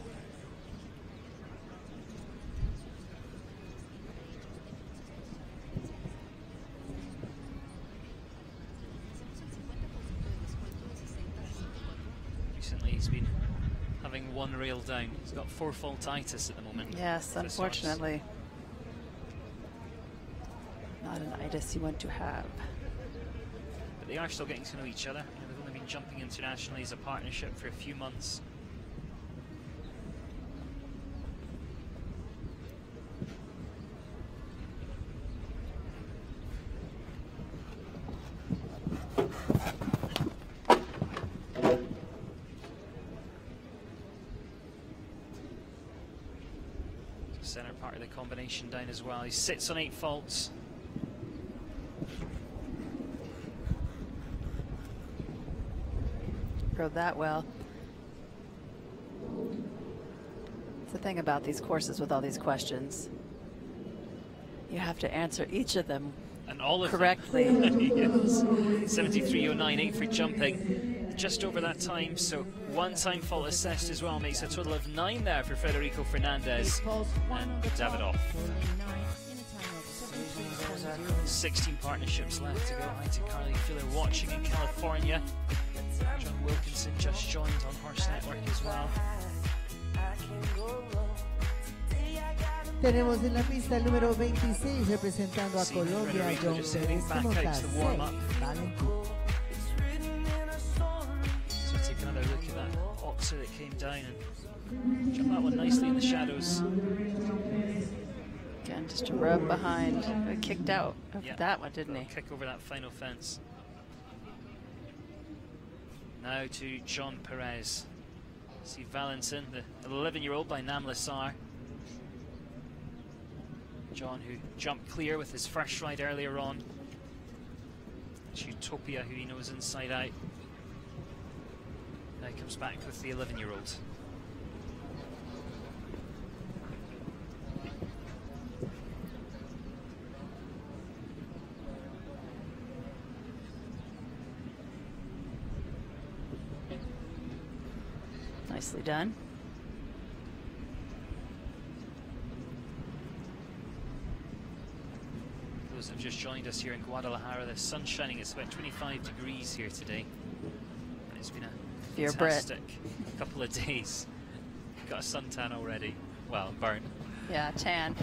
Recently he's been having one rail down. He's got forefaultitis at the moment. Yes, unfortunately. Not an itis you want to have. But they are still getting to know each other. You know, they've only been jumping internationally as a partnership for a few months. Center part of the combination down as well. He sits on 8 faults. Rode that well. It's the thing about these courses with all these questions. You have to answer each of them and all of correctly. Yes. 73.098 for jumping. Just over that time, so 1 time fault assessed as well makes a total of 9 there for Federico Fernandez and Davidoff. 16 partnerships left to go. Hi to Carly Filler watching in California. John Wilkinson just joined on Horse Network as well. Tenemos en la pista el número 26 representando a Colombia, John Pérez Valentín. So take another look at that boxer that came down and jumped that one nicely in the shadows. Yeah, Again, just a rub behind. He kicked out of that one, didn't he? Kick over that final fence. Now to John Perez. See Valentin, the 11-year-old by NAM Lessar. John, who jumped clear with his first ride earlier on. It's Utopia, who he knows inside out. Now he comes back with the 11-year-old. Nicely done. Those have just joined us here in Guadalajara. The sun's shining. It's about 25 degrees here today. And it's been a fantastic couple of days. Got a suntan already. Well, burn. Yeah, tan.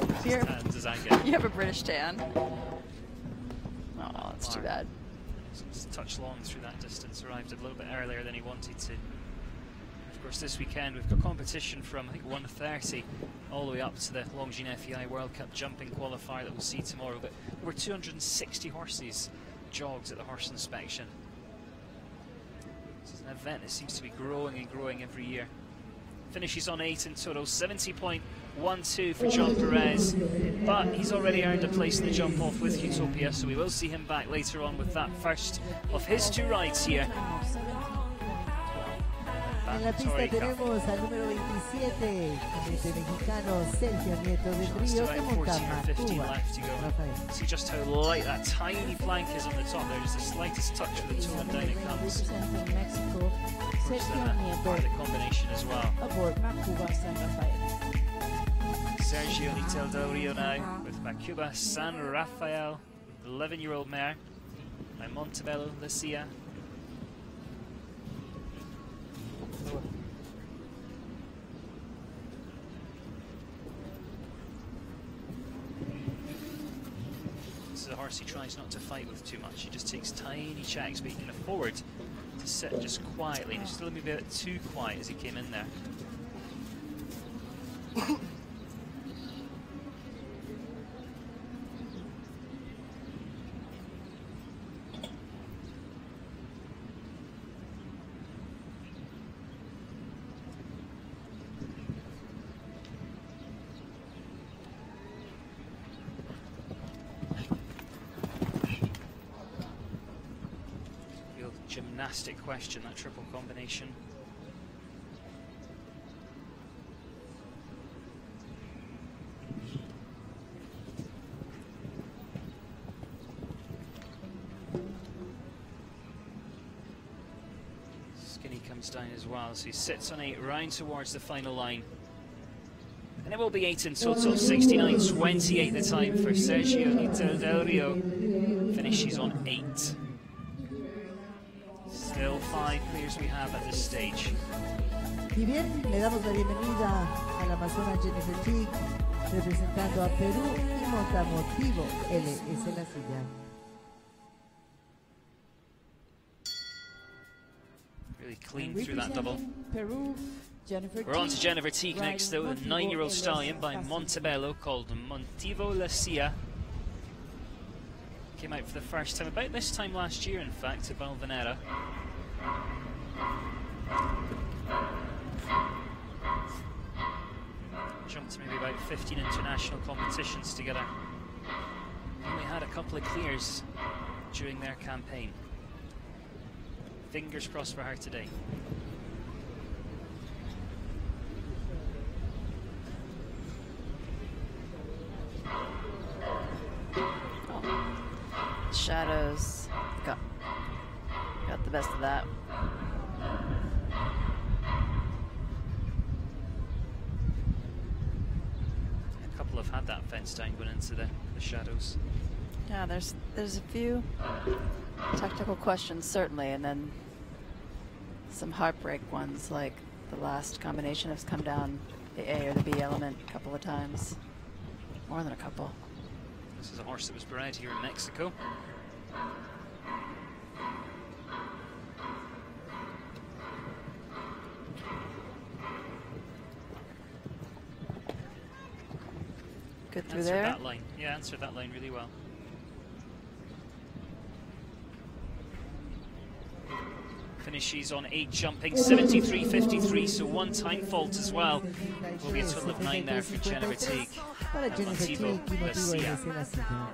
As tan as I get. You have a British tan. Oh, that's too bad. Just a touch long through that distance. Arrived a little bit earlier than he wanted to. Of course, this weekend we've got competition from I think 1:30 all the way up to the Longines FEI World Cup jumping qualifier that we'll see tomorrow. But over 260 horses jogs at the horse inspection. This is an event that seems to be growing and growing every year. Finishes on 8 in total, 70.12 for John Perez, but he's already earned a place in the jump off with Utopia, so we will see him back later on with that first of his 2 rides here. En la pista tenemos al número 27, jinete mexicano Sergio Nieto de Trío, que monta Cuba. See just how light that tiny plank is on the top there, just the slightest touch with the toe and down it comes. Representing Mexico, Sergio Part of Nieto, the combination as well. aboard Cuba San Rafael. Sergio Nieto del Rio now with Cuba San Rafael, 11-year-old mare by Montebello Lucia. This is a horse he tries not to fight with too much. He just takes tiny checks, but he can afford to sit just quietly. And he's still maybe a bit too quiet as he came in there. Gymnastic question, that triple combination. Skinny comes down as well, so he sits on 8 round towards the final line. And it will be 8 in total, 69.28 the time for Sergio Nieto del Rio. Finishes on 8. Still 5 clears we have at this stage. Y bien, le damos la bienvenida al Amazona GNFT, representando a Perú y monta Motivo LS La Silla. Really clean through that double. Peru, Jennifer We're on to Teague, Jennifer Teague next though, the 9-year-old stallion by Montebello called Motivo Lucia. Came out for the first time, about this time last year in fact, at Valvanera. Jumped maybe about 15 international competitions together. Only had a couple of clears during their campaign. Fingers crossed for her today. Shadows got the best of that. A couple have had that fence down going into the shadows. Yeah, there's a few technical questions certainly, and then some heartbreak ones like the last combination has come down the A or the B element a couple of times, more than a couple. This is a horse that was bred here in Mexico. Good through answered there. that line. Yeah, answered that line really well. Finishes on 8 jumping, 73.53, so 1 time fault as well. Will be a total of 9 there for Jennifer Teague. Para Jennifer Teague y motivo de la cita.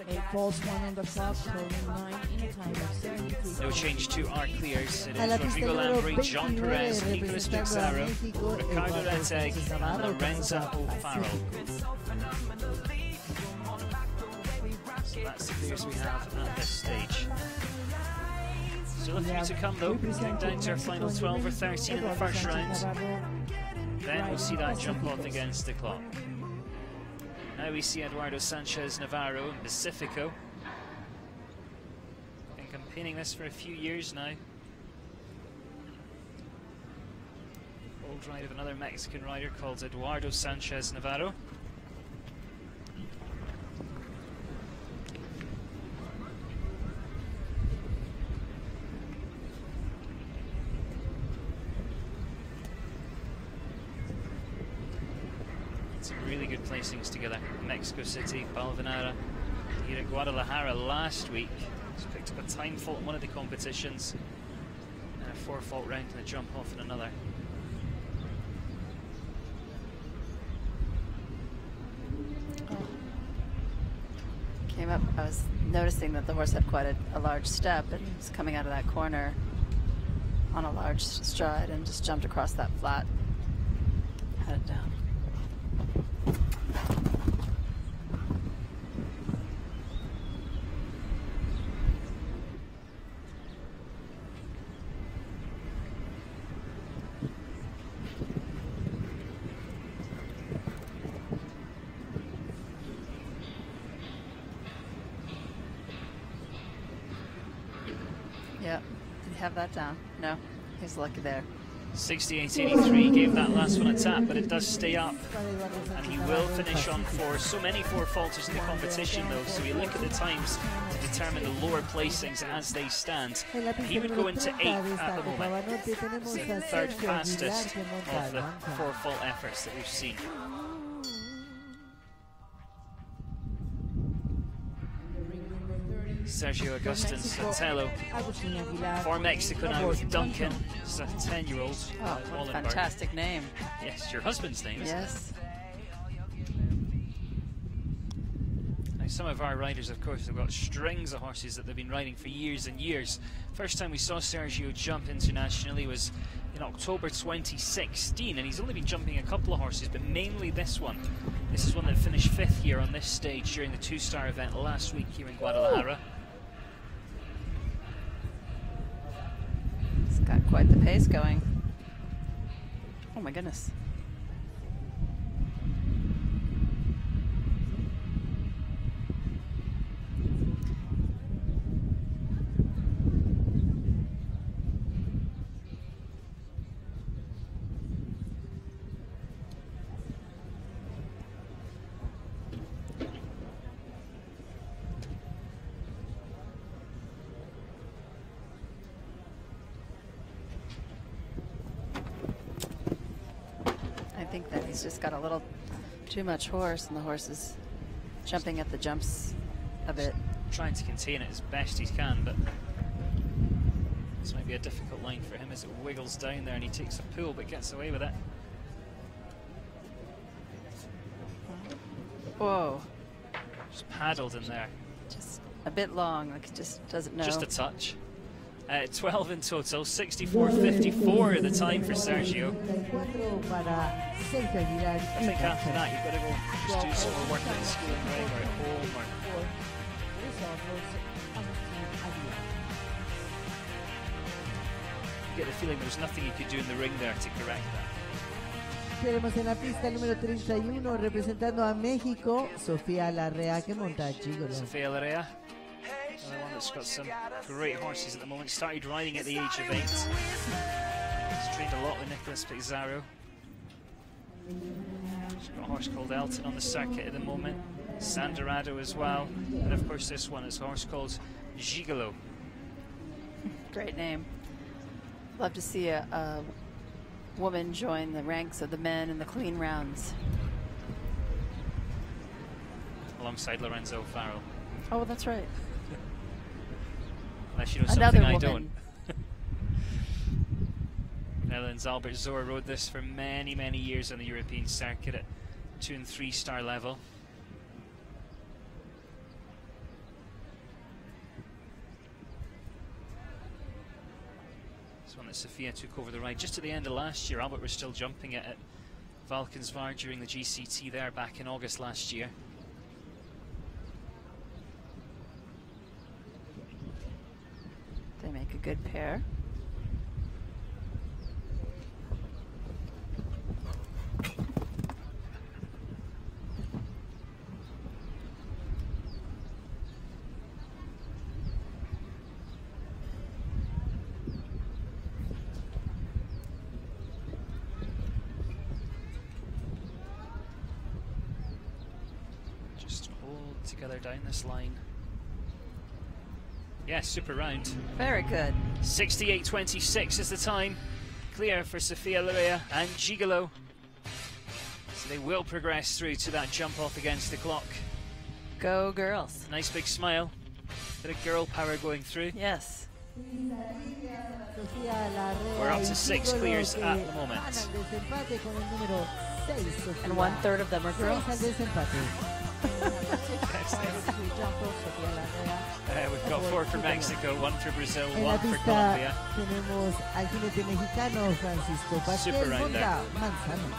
8 falls, 1 on the clock, totaling 9 in a time of 73. No change to our clears. It A la is pista Rodrigo número Lambry, John 29, Perez, Nicolas representando a Pixaro, México, Ricardo Eduardo Reteg, Sánchez and Navarro, Lorenza Pacífico. O'Farrell. So that's the clears we have at this stage. Still a few to come though, getting down to our final 12 or 13 in the first round. Then we'll see that jump off against the clock. Now we see Eduardo Sanchez Navarro in Pacifico. Been campaigning this for a few years now. Old ride of another Mexican rider called Eduardo Sanchez Navarro. Some really good placings together. Mexico City, Valvanera, here at Guadalajara last week. Just picked up a time fault in one of the competitions and a 4 fault round and a jump off in another. Came up, I was noticing that the horse had quite a large step and was coming out of that corner on a large stride and just jumped across that flat. Had it down. Yeah, did he have that down? No, he's lucky there. 68.83 gave that last one a tap, but it does stay up, and he will finish on 4. So many 4 falters in the competition though, so we look at the times to determine the lower placings as they stand. He would go into 8th at the moment. It's the 3rd fastest of the 4 fault efforts that we've seen. Sergio Agustin Sotelo for Mexico now with Duncan. It's a 10-year-old. Oh, what a fantastic name. Yes, your husband's name, isn't Yes. it? Now, some of our riders, of course, have got strings of horses that they've been riding for years and years. First time we saw Sergio jump internationally was in October 2016, and he's only been jumping a couple of horses, but mainly this one. This is one that finished 5th here on this stage during the 2-star event last week here in Guadalajara. It's got quite the pace going. Oh my goodness. I think that he's just got a little too much horse, and the horse is jumping at the jumps a bit. Trying to contain it as best he can, but this might be a difficult line for him as it wiggles down there and he takes a pull but gets away with it. Whoa. Just paddled in there. Just a bit long, like it just doesn't know. Just a touch. 12 in total, 64.54 the time for Sergio. I think after that you've got to go just do some more work at school and riding or at home. Or you get the feeling there's nothing you could do in the ring there to correct that. Tenemos en la pista número 31 representando a México, Sofía Larrea, que monta Gigolo. Sofía Larrea, another one that's got some great horses at the moment. Started riding at the age of 8. He's trained a lot with Nicolas Pixaro. She's got a horse called Elton on the circuit at the moment. Sandorado as well. And of course this one is a horse called Gigolo. Great name. Love to see a woman join the ranks of the men in the clean rounds. alongside Lorenzo Farrell. Oh, well, that's right. Unless you know Another something I woman. don't. Netherlands Albert Zoer rode this for many, many years on the European circuit at 2- and 3-star level. This one that Sofia took over the ride just at the end of last year. Albert was still jumping it at Valkenswaard during the GCT there back in August last year. They make a good pair. Just hold together down this line. Yeah, super round. Very good. 68.26 is the time. Clear for Sofia Lorea and Gigolo. So they will progress through to that jump off against the clock. Go girls. Nice big smile. Bit of girl power going through. Yes. We're up to 6 clears at the moment. And 1/3 of them are girls. We've got 4 for Mexico, 1 for Brazil, En la 1 for pista Colombia. tenemos al jinete mexicano Francisco Super Pascual round there. contra Manzano.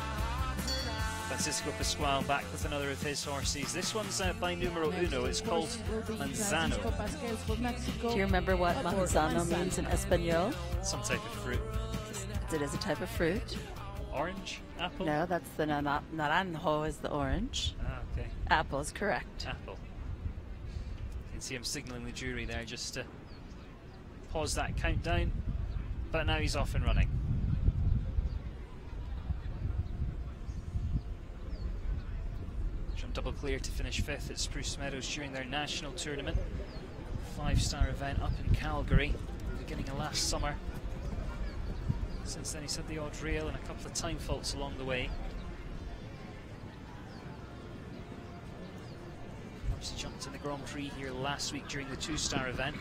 Francisco Pascual back with another of his horses. This one's by numero uno. It's called Manzano. Do you remember what manzano means in Espanol? Some type of fruit. It is a type of fruit. Orange? Apple? No, that's the naranjo is the orange. Ah, okay. Apple is correct. Apple. You can see him signaling the jury there just to pause that countdown. But now he's off and running. Jump double clear to finish 5th at Spruce Meadows during their national tournament. 5-star event up in Calgary, beginning of last summer. Since then he's had the odd rail and a couple of time faults along the way. Obviously jumped in the Grand Prix here last week during the 2-star event.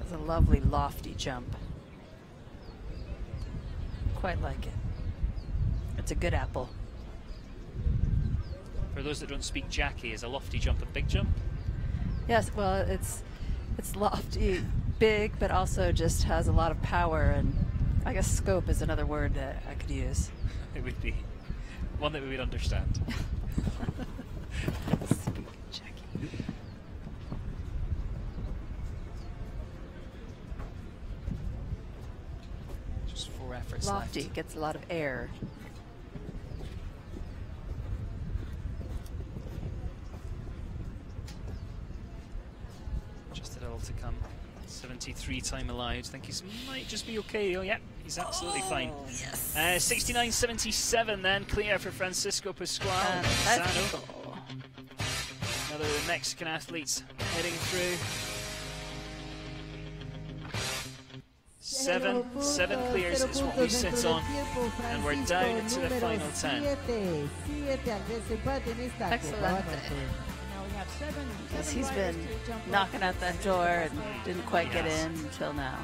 It's a lovely lofty jump. Quite like it. It's a good apple. For those that don't speak Jackie, is a lofty jump a big jump? Yes, well, it's lofty, big, but also just has a lot of power, and I guess scope is another word that I could use. It would be one that we would understand. Speak Jackie. Just 4 efforts Lofty, left. gets a lot of air. Just a little to come. 73 time allowed. Think he might just be okay. Oh, yeah, he's absolutely fine. Yes. 69.77 then, clear for Francisco Pascual. Manzano. Another of the Mexican athletes heading through. 7 clears is what we sit on, and we're down to the final 10. Excellent. Yes, he's been knocking at that door and didn't quite get in until now.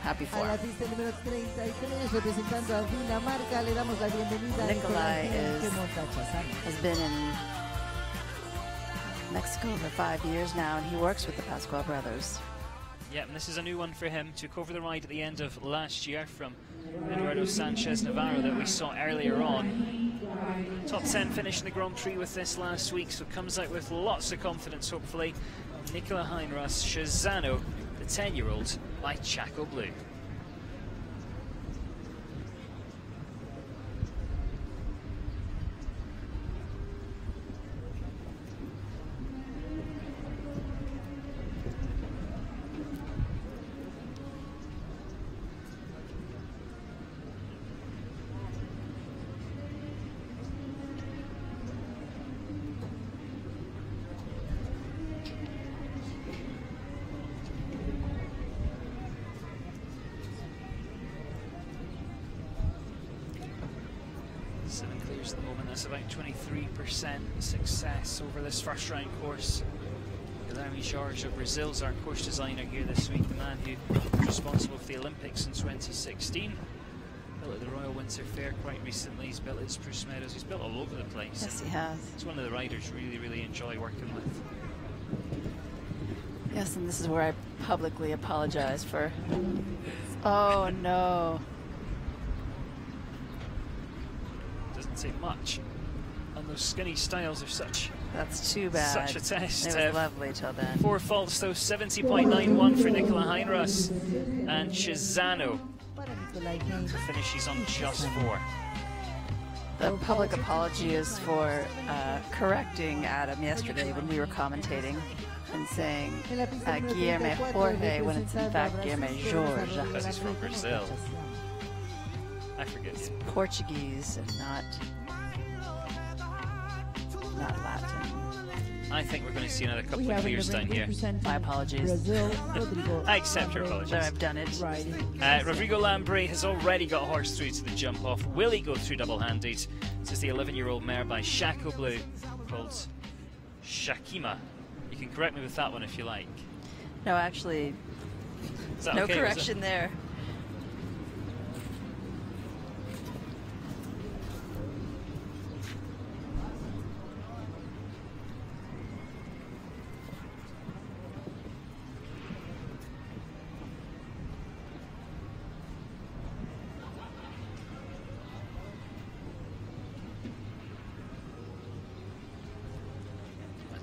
Happy for A la him. pista número 33, representando a Dinamarca, le damos la bienvenida a Nikolai que monta Chazán. has been in Mexico for 5 years now, and he works with the Pascual brothers. Yeah, and this is a new one for him. Took over the ride at the end of last year from Eduardo Sanchez Navarro that we saw earlier on. Top 10 finish in the Grand Prix with this last week, so comes out with lots of confidence, hopefully. Nicola Heinross Shazano, the 10-year-old by Chaco Blue. Riders at the moment. That's about 23% success over this first round course. Guilherme Jorge of Brazil's our course designer here this week, the man who was responsible for the Olympics in 2016. Built at the Royal Windsor Fair quite recently. He's built at Spruce Meadows. He's built all over the place. Yes, he has. It's one of the riders really enjoy working with. Yes, and this is where I publicly apologize for. Oh no. Doesn't say much. And those skinny styles are such. That's too bad. Such a test. It was lovely till then. 4 faults though, 70.91 for Nicola Heinross and Chisano. To finish, he's on just 4. The public apology is for correcting Adam yesterday when we were commentating and saying Guilherme Jorge when it's in fact Guilherme Jorge. Because he's from Brazil. I forget. It's Portuguese and not Latin. I think we're going to see another couple of clears down here. My apologies. I accept your apologies. But I've done it. Rodrigo Lambre has already got a horse through to the jump off. Will he go through double-handed? This is the 11-year-old mare by Chaco Blue called Shakima. You can correct me with that one if you like. No, actually, Is that no okay? correction there.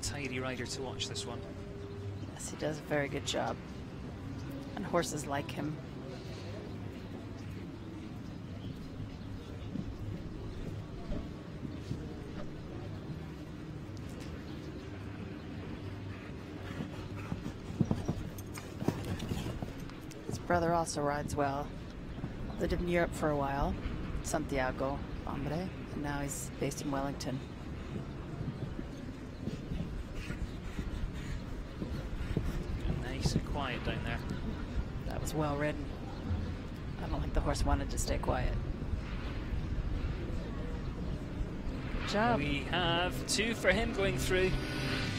Tidy rider to watch this one. Yes, he does a very good job. And horses like him. His brother also rides well. Lived in Europe for a while, Santiago Lambre, and now he's based in Wellington. Nice and quiet down there. That was well ridden. I don't think the horse wanted to stay quiet. Good job. We have 2 for him going through.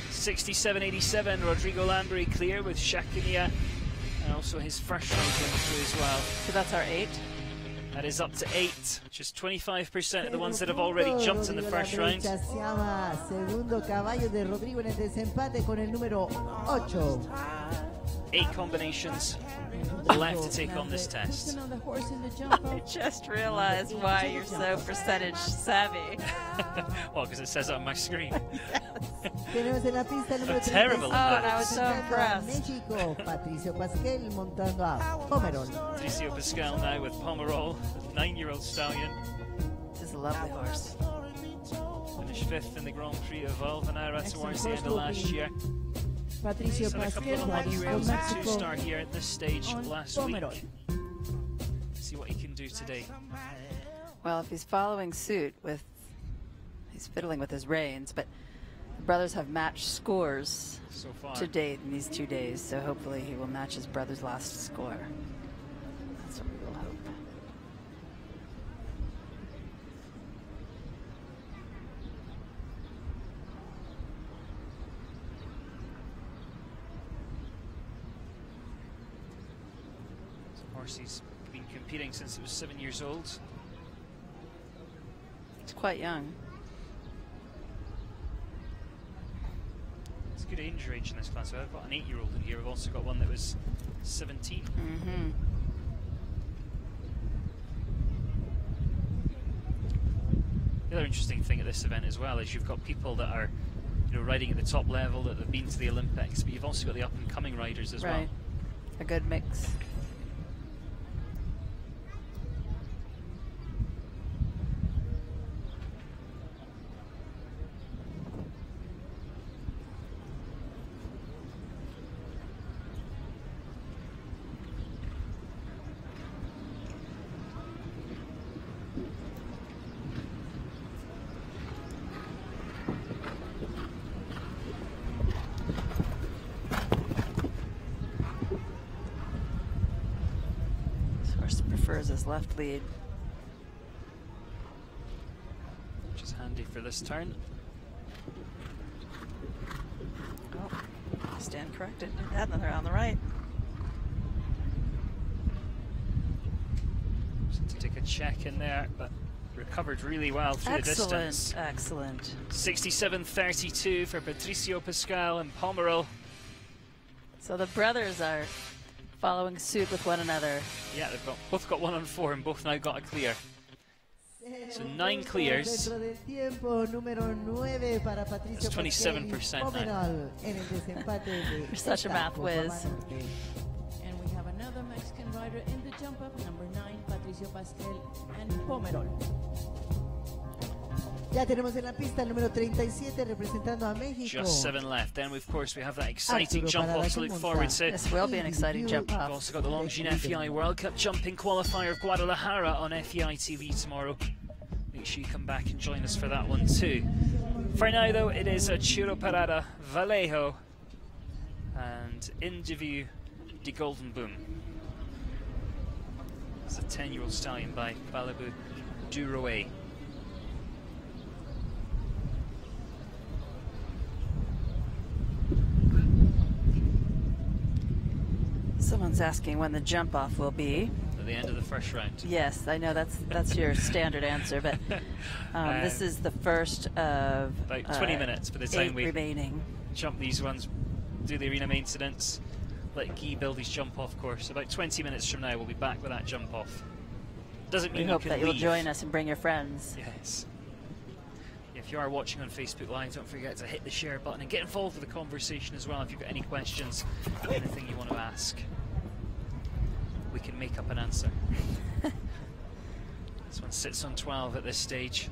67.87, Rodrigo Lambre clear with Shakimia, and also his first round going through as well. So that's our 8. That is up to 8, which is 25% of the ones that have already jumped in the first round. Segundo caballo de Rodrigo en el desempate con el número 8. 8 combinations left to take on this test. I just realized why you're so percentage savvy. Well, because it says it on my screen. Tenemos en la pista el número I'm terrible at and I was so impressed. México, Patricio Pasquel montando a Pomerol. Patricio Pascal now with Pomerol, the 9-year-old stallion. This is a lovely horse. Finished 5th in the Grand Prix of Valvanera towards the end of last year. Patricio He's had a couple Pasquel of lucky from rails at Mexico 2-star here at this stage last week. Pomerol. See what he can do today. Well, if he's following suit with, he's fiddling with his reins, but the brothers have matched scores So far. to date in these 2 days, so hopefully he will match his brother's last score. That's what we will hope. Of course, he's been competing since he was 7 years old. He's quite young. It's a good age range in this class. So I've got an 8-year-old in here. We've also got one that was 17. Mm-hmm. The other interesting thing at this event as well is you've got people that are, you know, riding at the top level that have been to the Olympics, but you've also got the up-and-coming riders as well. Right. A good mix. Prefers his left lead. for this turn. Oh, stand corrected. That another on the right. Just to take a check in there, but recovered really well through the distance. Excellent. 67.32 for Patricio Pascal and Pomerol. So the brothers are following suit with one another. Yeah, they've both got 1 on 4 and both now got a clear. So 9 clears. It's 27% now. You're such a math whiz. And we have another Mexican rider in the jump up, number 9, Patricio Pascal and Pomerol. Ya tenemos en la pista el número 37 representando a México. Just 7 left. Then, of course, we have that exciting jump off to look forward to. This will be an exciting jump off. We've also got the Longines FEI World Cup jumping qualifier of Guadalajara on FEI TV tomorrow. Make sure you come back and join us for that one too. For now, though, it is a Churro Parada Vallejo and Interview de Golden Boom. It's a 10-year-old stallion by Balabu Duroe. Someone's asking when the jump off will be. At the end of the first round. Yes, I know that's your standard answer, but this is the first of about 20 minutes by the time we remaining. Jump these ones, do the arena maintenance, let Guy build his jump off course. About 20 minutes from now, we'll be back with that jump off. Doesn't mean we hope you that can you'll leave. join us and bring your friends. Yes. If you are watching on Facebook Live, don't forget to hit the share button and get involved with the conversation as well. If you've got any questions, anything you want to ask, we can make up an answer. This one sits on 12 at this stage.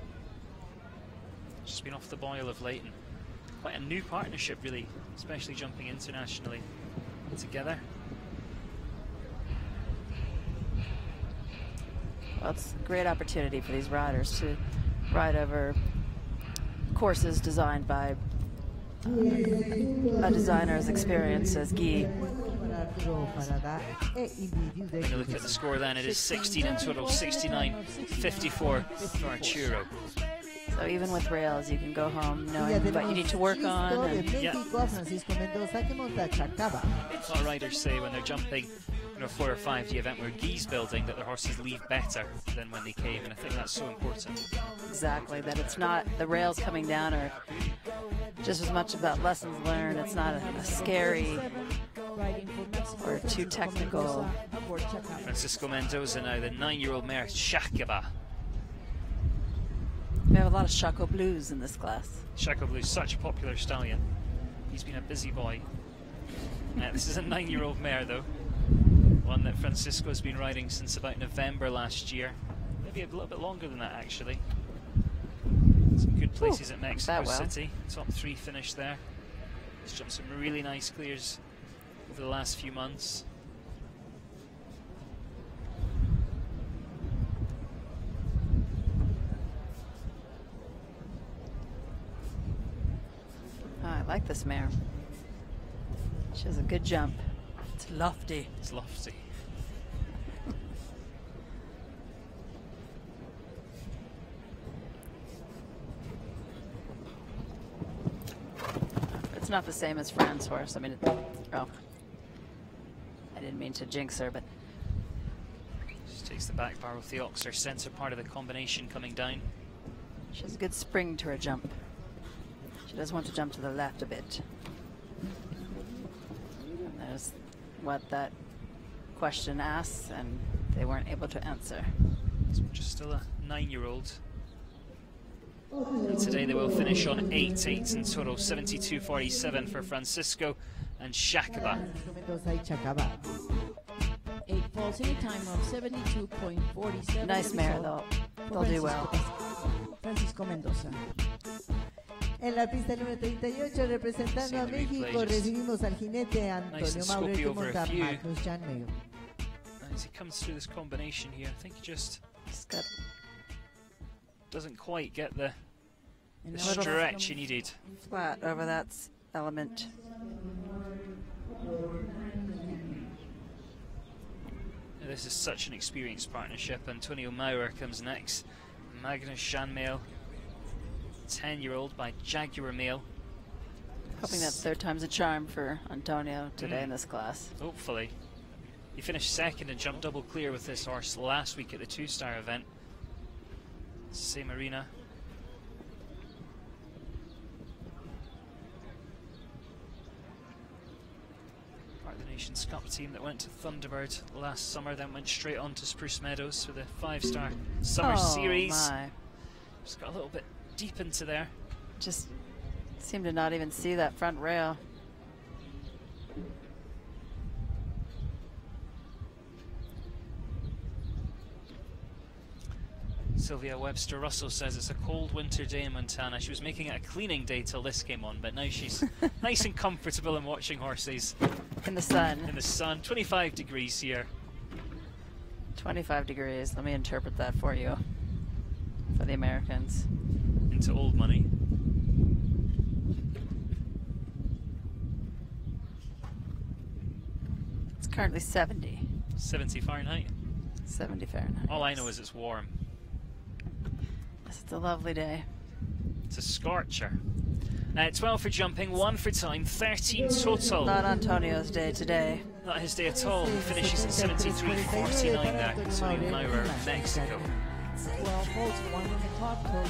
Just been off the boil of late, and quite a new partnership really, especially jumping internationally together. Well, it's a great opportunity for these riders to ride over courses designed by a designer as experienced as Guy. When you look at the score then, it is 16 in total, 69.54 for Arturo. So even with rails, you can go home knowing what you need to work on. And a lot of riders say when they're jumping 4 or 5 the event where Guy's building, that their horses leave better than when they came, and I think that's so important. Exactly, that it's not the rails coming down are just as much about lessons learned. It's not a scary or too technical. Francisco Mendoza now, the 9-year-old mare Shakaba. We have a lot of Chaco Blues in this class. Chaco Blues, such a popular stallion. He's been a busy boy. This is a 9-year-old mare though. One that Francisco's been riding since about November last year. Maybe a little bit longer than that actually. Some good places at Mexico City. Top 3 finish there. He's jumped some really nice clears over the last few months. Oh, I like this mare. She has a good jump. It's lofty. It's lofty. It's not the same as Fran's horse. I mean, oh, I didn't mean to jinx her, but Just takes the back bar with the Oxer center part of the combination coming down. she has a good spring to her jump. She does want to jump to the left a bit. And there's what that question asks, and they weren't able to answer. So just still a 9-year-old. And today they will finish on 8 in total, 72.47 for Francisco and Shakaba. 8 falls in a time of 72.47. Nice mare though. They'll do well. Francisco Mendoza. En la pista número 38, representando a México, recibimos al jinete Antonio Maure que monta Magnus Jan Mayo. As he comes through this combination here, I think he just doesn't quite get the stretch he needed. Flat over that element. This is such an experienced partnership. Antonio Maurer comes next. Magnus Janmail 10-year-old by Jaguar Male. Hoping that third time's a charm for Antonio today in this class. Hopefully. He finished second and jumped double clear with this horse last week at the 2-star event. Same arena. Part of the Nations Cup team that went to Thunderbird last summer, then went straight on to Spruce Meadows for the 5-star Summer Series. My. Just got a little bit deep into there. Just seemed to not even see that front rail. Sylvia Webster Russell says it's a cold winter day in Montana. She was making it a cleaning day till this came on, but now she's nice and comfortable in watching horses. In the sun. In the sun. 25 degrees here. 25 degrees. Let me interpret that for you. For the Americans. Into old money. It's currently 70. 70 Fahrenheit. 70 Fahrenheit. All I know is it's warm. Yes, it's a lovely day. It's a scorcher. 12 for jumping, 1 for time, 13 total. Not Antonio's day today. Not his day at all. He finishes at 73.49 there. So now we're in Mexico. 12 holds 1 in the clock, total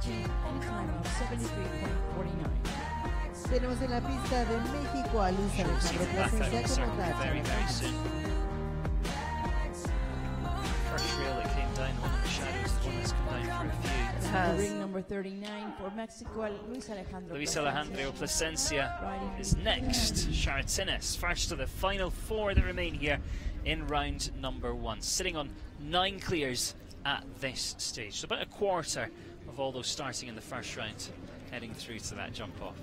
13, and a time of 73.49. Tenemos en la pista de México a Luis Alejandro Back out on the Plasencia circuit como very, very tal. soon. First rail that came down, one in the shadows, the one that's come down for a few. Ring number 39 for Mexico, Luis Alejandro Plasencia is next. Chartines, first of the final 4 that remain here in round number 1. Sitting on 9 clears at this stage. So about a quarter of all those starting in the first round heading through to that jump off.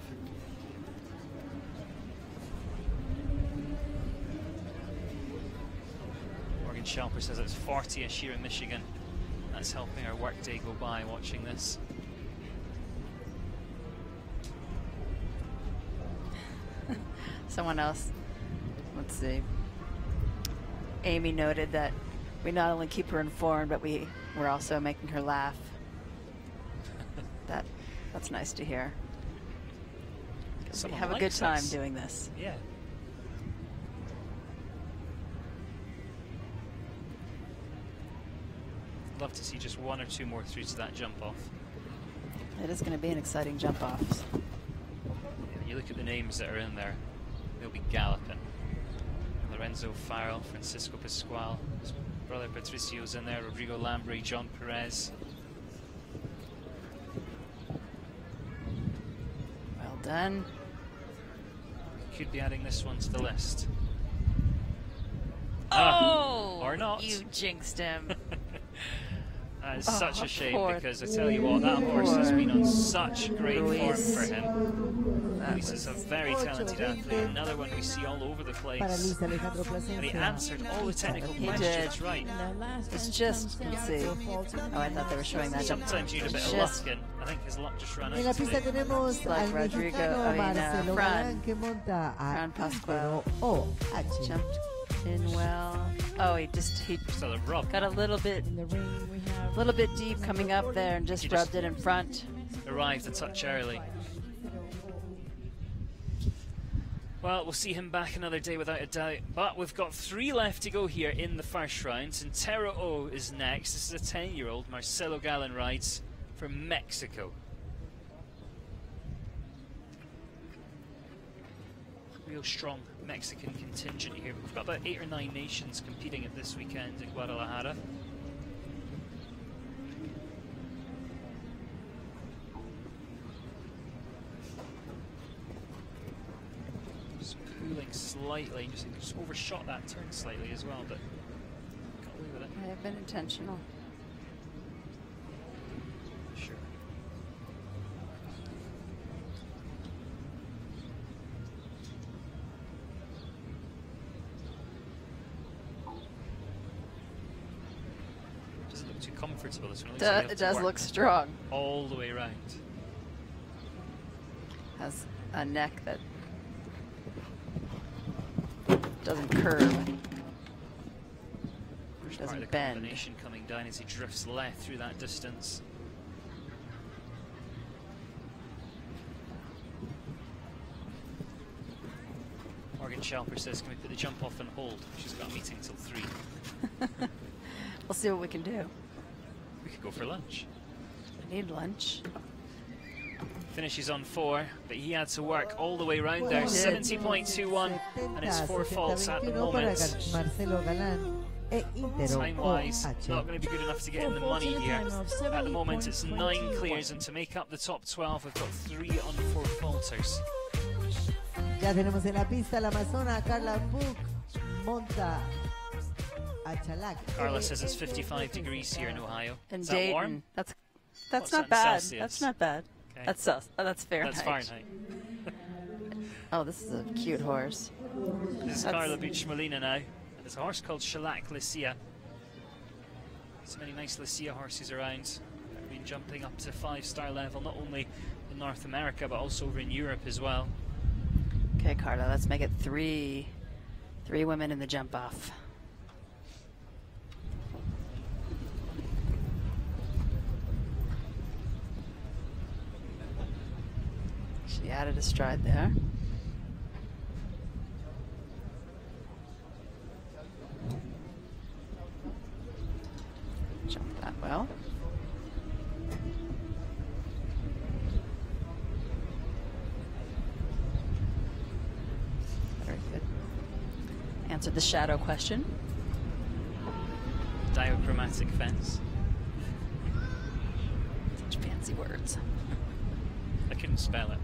Morgan Shelper says it's 40ish here in Michigan. That's helping our workday go by watching this. Someone else, let's see. Amy noted that we not only keep her informed, but we're also making her laugh. That's nice to hear. We have a good time doing this. Yeah. Love to see just 1 or 2 more through to that jump off. It is going to be an exciting jump off. You look at the names that are in there, they'll be galloping. Lorenzo Farrell, Francisco Pascual, his brother Patricio's in there, Rodrigo Lambry, John Perez. Well done. Could be adding this one to the list. Oh! Or not. You jinxed him. That is such a shame because I tell you what, that horse has been on such great form for him. Luis is a very talented athlete, another one we see all over the place. And he answered all the technical questions right. It's just, let's see. Oh, I thought they were showing that. Sometimes you need a bit of luck, and I think his luck just ran out. En la pista tenemos al mexicano Marcelo Galán que monta a Pascual. OH. Jumped in well. Oh, he So the rub got a little bit deep coming up there and just rubbed it in front. arrived a touch early. Well, we'll see him back another day without a doubt. But we've got 3 left to go here in the first round. And Terra O is next. This is a 10-year-old. Marcelo Galán rides for Mexico. Real strong Mexican contingent here. We've got about 8 or 9 nations competing at this weekend in Guadalajara. Pooling slightly, just overshot that turn slightly as well, but got away with it. I have been intentional. Sure. Doesn't look too comfortable this one. It does look strong. All the way around. Has a neck that doesn't curve. First part of the bend. combination coming down as he drifts left through that distance. Morgan Shelper says, can we put the jump off on hold? She's got a meeting till 3. We'll see what we can do. We could go for lunch. I need lunch. Finishes on 4, but he had to work all the way around there. 70.21, and it's 4 faults at the moment. Time-wise, not going to be good enough to get in the money here. At the moment, it's 9 clears, and to make up the top 12, we've got 3 on 4 falters. Ya tenemos en la pista la amazona Carla Puck monta a Chalac. Carla says it's 55 degrees here in Ohio. In Is Dayton. that warm? That's not bad. Celsius? That's not bad. Okay. That's Fahrenheit. That's Fahrenheit. Oh, this is a cute horse. This is Carla Buch-Molina now. There's a horse called Shellac Lycia. So many nice Lycia horses around. They've been jumping up to 5-star level, not only in North America, but also over in Europe as well. Okay, Carla, let's make it 3 women in the jump off. She added a stride there. Jumped that well. Very good. Answered the shadow question. Diachromatic fence. Such fancy words. I couldn't spell it.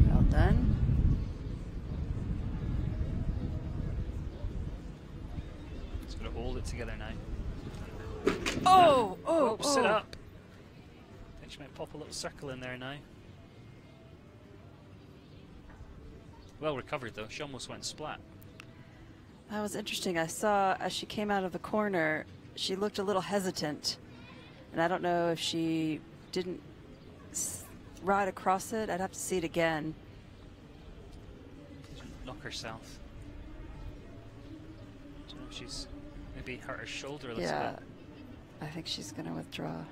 Well done. Just gotta hold it together now. Oh, Sit up. I think she might pop a little circle in there now. Well recovered though, she almost went splat. That was interesting. I saw as she came out of the corner, she looked a little hesitant. And I don't know if she didn't ride across it. I'd have to see it again. Knock herself. Don't know if she's maybe hurt her shoulder a little bit. I think she's going to withdraw.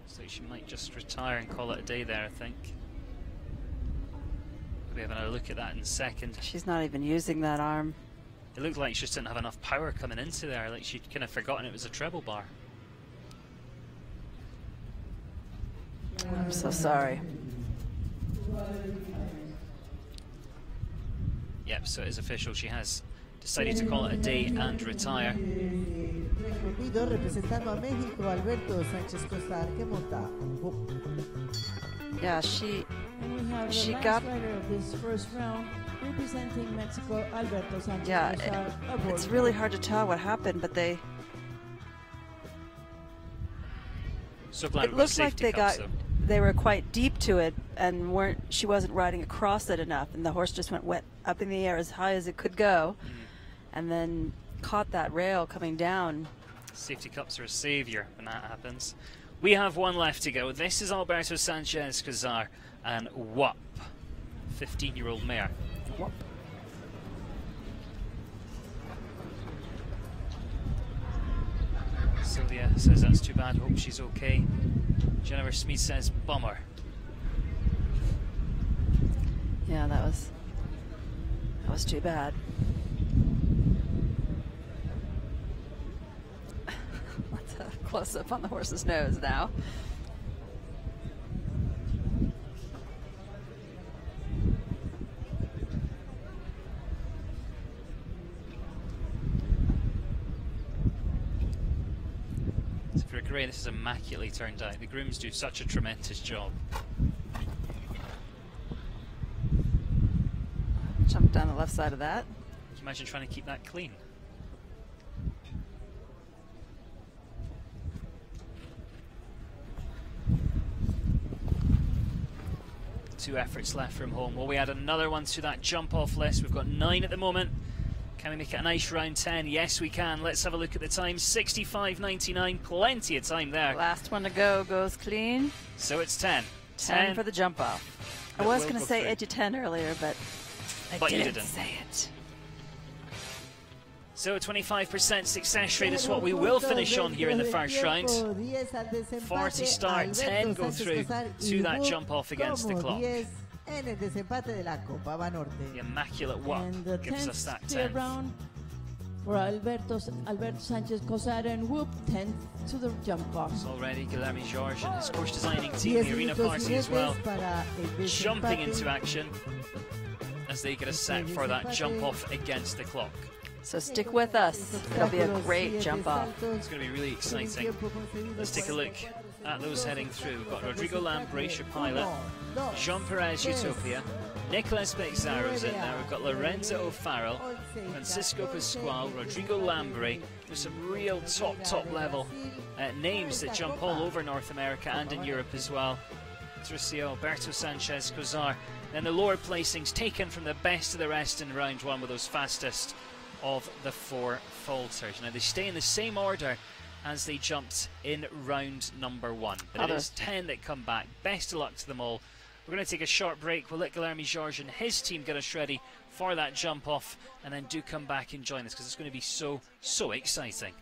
So she might just retire and call it a day there, I think. We'll be having a look at that in a second. She's not even using that arm. It looked like she just didn't have enough power coming into there, like she'd kind of forgotten it was a treble bar. I'm so sorry. Yep, so it is official. She has decided to call it a day and retire. Representando a México, Alberto Sánchez Costar, que monta. Yeah, she She got. rider of this first round, representing Mexico, Alberto Sánchez. Yeah, it's really hard to tell what happened, but they. So glad It looks like they cups, got. They were quite deep to it, and she wasn't riding across it enough, and the horse just went up in the air as high as it could go, and then caught that rail coming down. Safety cups are a savior when that happens. We have one left to go. This is Alberto Sanchez Cazar and WUP, 15-year-old mare. WUP. Sylvia says that's too bad, hope she's okay. Jennifer Smith says bummer. Yeah, that was too bad. Let's have a close-up on the horse's nose now. So for a grey, this is immaculately turned out. The grooms do such a tremendous job. Jump down the left side of that. Can you imagine trying to keep that clean? Two efforts left from home. Well, we add another one to that jump-off list. We've got 9 at the moment. Can we make it a nice round 10? Yes, we can. Let's have a look at the time. 65.99. Plenty of time there. Last one to go goes clean. So it's 10. 10 for the jump off. I was going to say 8 to 10 earlier, but but you didn't didn't. say it. So 25% success rate is what we will finish on here in the first round. 40 start, 10 go through to that jump off against the clock. En el desempate de la Copa Benorte. The immaculate one And the gives us 10th that steer 10th. round for Alberto Sanchez Cosada and Whoop, 10th to the jump off. Already Guilherme Jorge and his course designing team, the arena party as well, jumping into action as they get a set for that jump off against the clock. So stick with us. It'll be a great jump off. It's going to be really exciting. Let's take a look at those heading through. We've got Rodrigo Lambre, Pilot, Jean Perez, Utopia, Nicolas Bexaro's in there. We've got Lorenzo O'Farrell, Francisco Pascual, Rodrigo Lambre. There's some real top level names that jump all over North America and in Europe as well. Trucio, Alberto Sanchez Cosar. Then the lower placings taken from the best of the rest in round one with those fastest of the 4 falters. Now they stay in the same order as they jumped in round number 1, but it is 10 that come back. Best of luck to them all. We're going to take a short break. We'll let Guilherme Jorge and his team get us ready for that jump off, and then do come back and join us because it's going to be so exciting.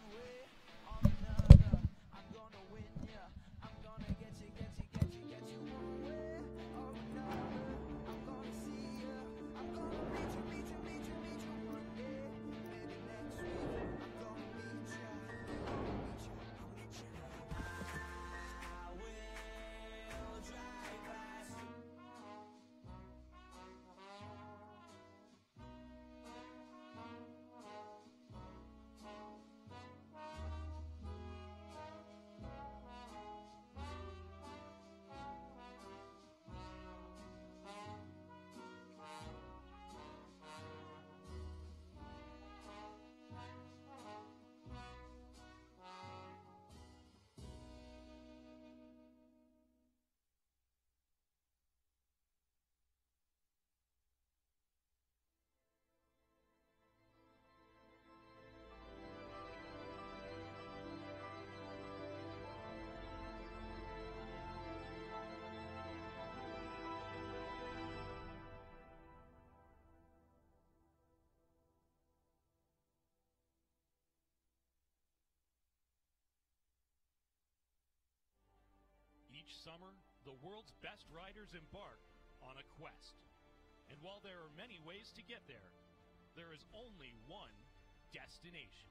Each summer, the world's best riders embark on a quest. And while there are many ways to get there, there is only one destination.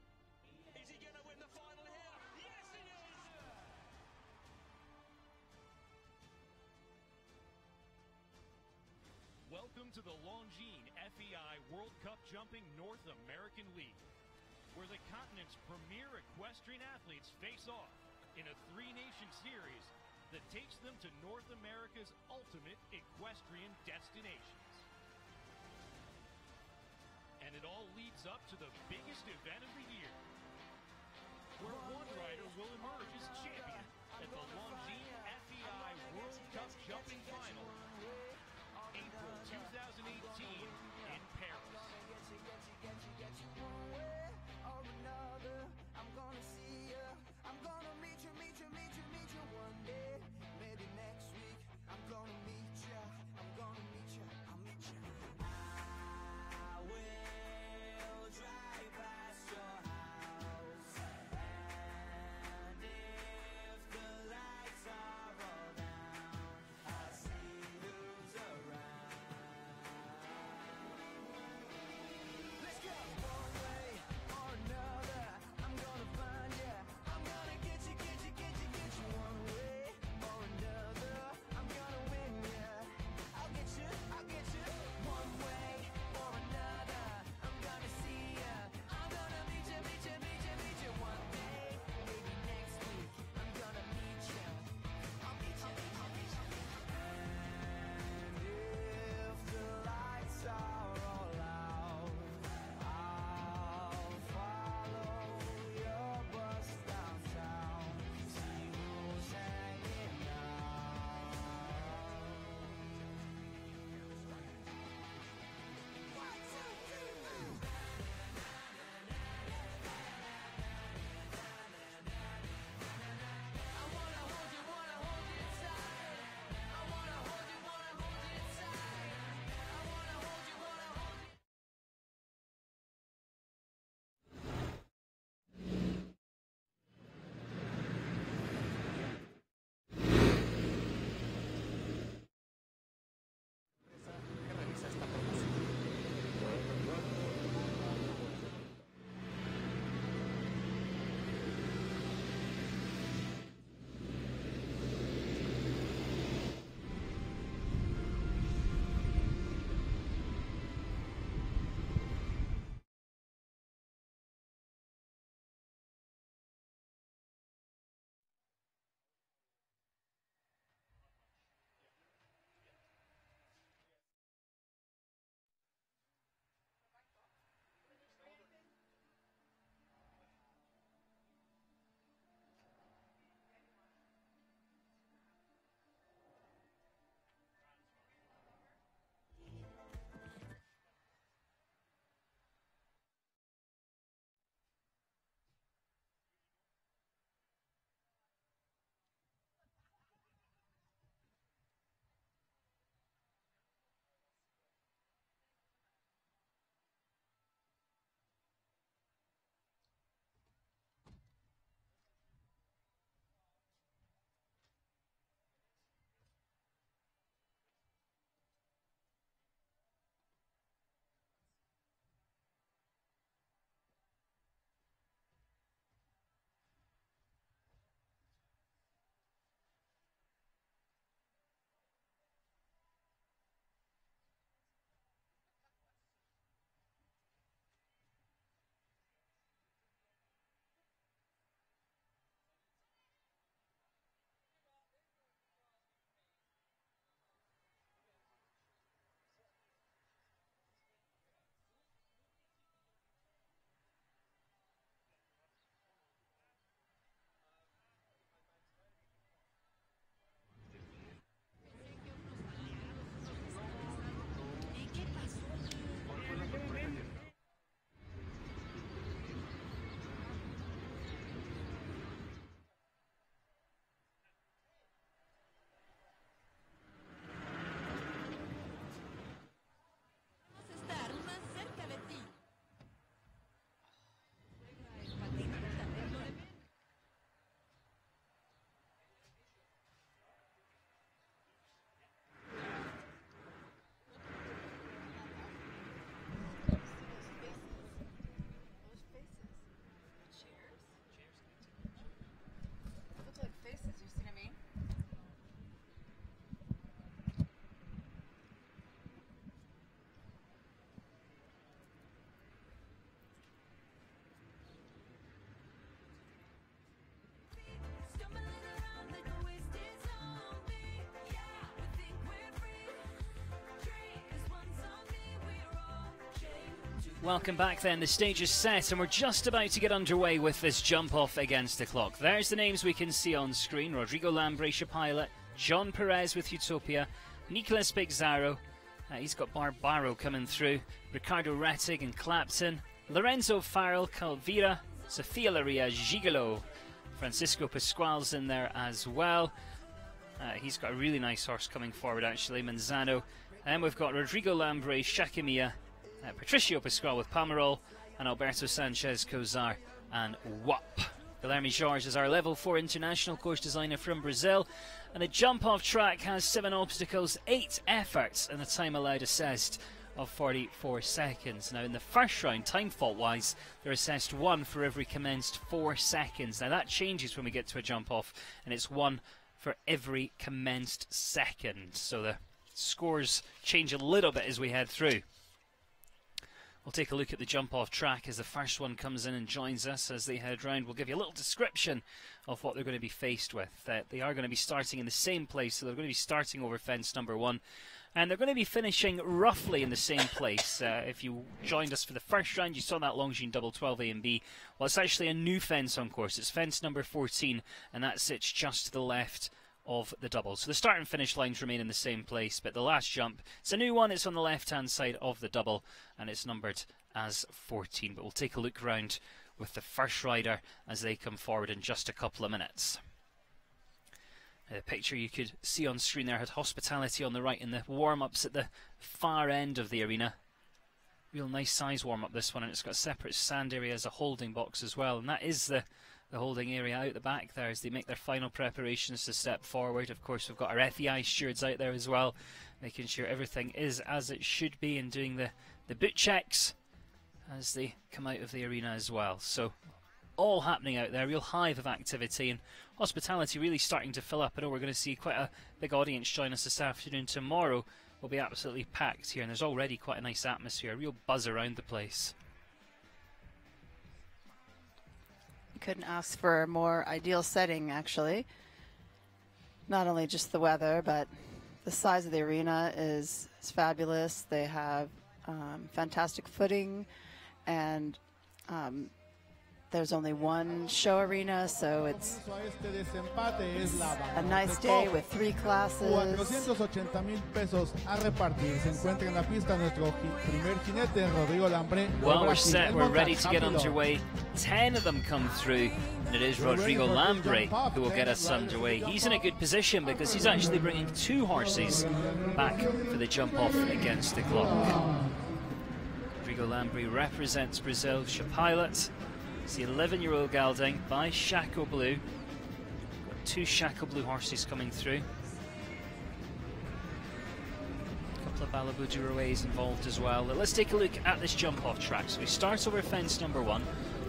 Is he going to win the final here? Yes, he is! Welcome to the Longines FEI World Cup Jumping North American League, where the continent's premier equestrian athletes face off in a 3-nation series that takes them to North America's ultimate equestrian destinations. And it all leads up to the biggest event of the year, where one rider will emerge as champion at the Longines FEI World Cup Jumping Final, April 2018 in Paris. Welcome back then, the stage is set and we're just about to get underway with this jump off against the clock. There's the names we can see on screen: Rodrigo Lambre, Pilot, John Perez with Utopia, Nicolas Pizarro, he's got Barbaro coming through, Ricardo Rettig and Clapton, Lorenzo Farrell, Calvira, Sofia Laria, Gigolo, Francisco Pasquale's in there as well. He's got a really nice horse coming forward actually, Manzano. And we've got Rodrigo Lambre, Shakimia, Patricio Pasquale with Pomerol, and Alberto Sanchez Cozar and WAP. Guilherme Jorge is our level 4 international course designer from Brazil, and the jump off track has 7 obstacles, 8 efforts, and a time allowed assessed of 44 seconds. Now in the first round, time fault wise, they're assessed 1 for every commenced 4 seconds. Now that changes when we get to a jump off, and it's 1 for every commenced second. So the scores change a little bit as we head through. We'll take a look at the jump off track as the first one comes in and joins us as they head round. We'll give you a little description of what they're going to be faced with. They are going to be starting in the same place, so they're going to be starting over fence number 1, and they're going to be finishing roughly in the same place. If you joined us for the first round, you saw that Longines double 12 A and B. Well, it's actually a new fence on course. It's fence number 14, and that sits just to the left of the double. So the start and finish lines remain in the same place, but the last jump, it's a new one. It's on the left hand side of the double and it's numbered as 14. But we'll take a look around with the first rider as they come forward in just a couple of minutes. The picture you could see on screen there had Hospitality on the right and the warm-ups at the far end of the arena. Real nice size warm-up this one, and it's got a separate stand area as a holding box as well, and that is the holding area out the back there as they make their final preparations to step forward. Of course, we've got our FEI stewards out there as well, making sure everything is as it should be and doing the boot checks as they come out of the arena as well. So all happening out there, real hive of activity, and Hospitality really starting to fill up. I know we're going to see quite a big audience join us this afternoon. Tomorrow will be absolutely packed here, and there's already quite a nice atmosphere, a real buzz around the place. Couldn't ask for a more ideal setting, actually. Not only just the weather, but the size of the arena is fabulous. They have fantastic footing, and there's only one show arena, so it's a nice day with 3 classes. 480,000 pesos a repartir. Se encuentra en la pista nuestro primer jinete, Rodrigo Lambre. Well, we're set, we're ready to get underway. 10 of them come through, and it is Rodrigo Lambre who will get us underway. He's in a good position because he's actually bringing 2 horses back for the jump off against the clock. Rodrigo Lambre represents Brazil. Pilot. It's the 11-year-old gelding by Chaco Blue. Got 2 Chaco Blue horses coming through. A couple of Balabu Duraways involved as well. But let's take a look at this jump-off track. So we start over fence number 1.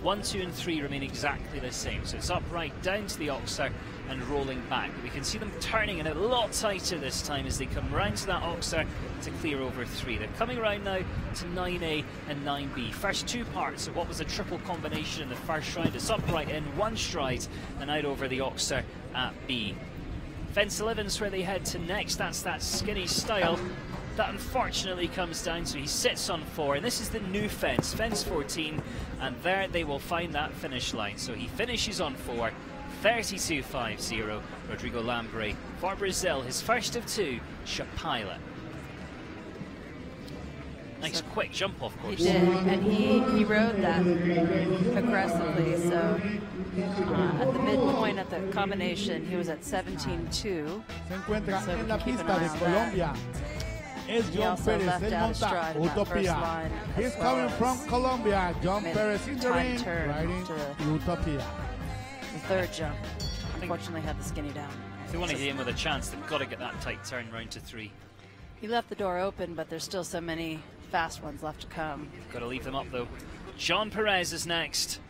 1, 2 and 3 remain exactly the same. So it's upright down to the oxer and rolling back. We can see them turning in a lot tighter this time as they come round to that oxer to clear over 3. They're coming round now to 9A and 9B. First 2 parts of what was a triple combination in the first round. It's upright in 1 stride and out over the oxer at B. Fence 11's where they head to next. That's that skinny style. That unfortunately comes down, so he sits on 4, and this is the new fence, fence 14, and there they will find that finish line. So he finishes on 4, 32.50, Rodrigo Lambre for Brazil, his first of 2, Pilot. Nice quick jump off course. He did, and he rode that aggressively, so at the midpoint at the combination, he was at 17.2. Se encuentra So en la keep an pista eye de on Colombia. Es He John also Perez, left el out a monta stride in that first Utopia. line, He's as well coming from as Colombia. John made Perez in the time ring, turn riding to Utopia. the third jump. Unfortunately, had the skinny down. If they want to get in with a chance, they've got to get that tight turn round to 3. He left the door open, but there's still so many fast ones left to come. Got to leave them up though. John Perez is next.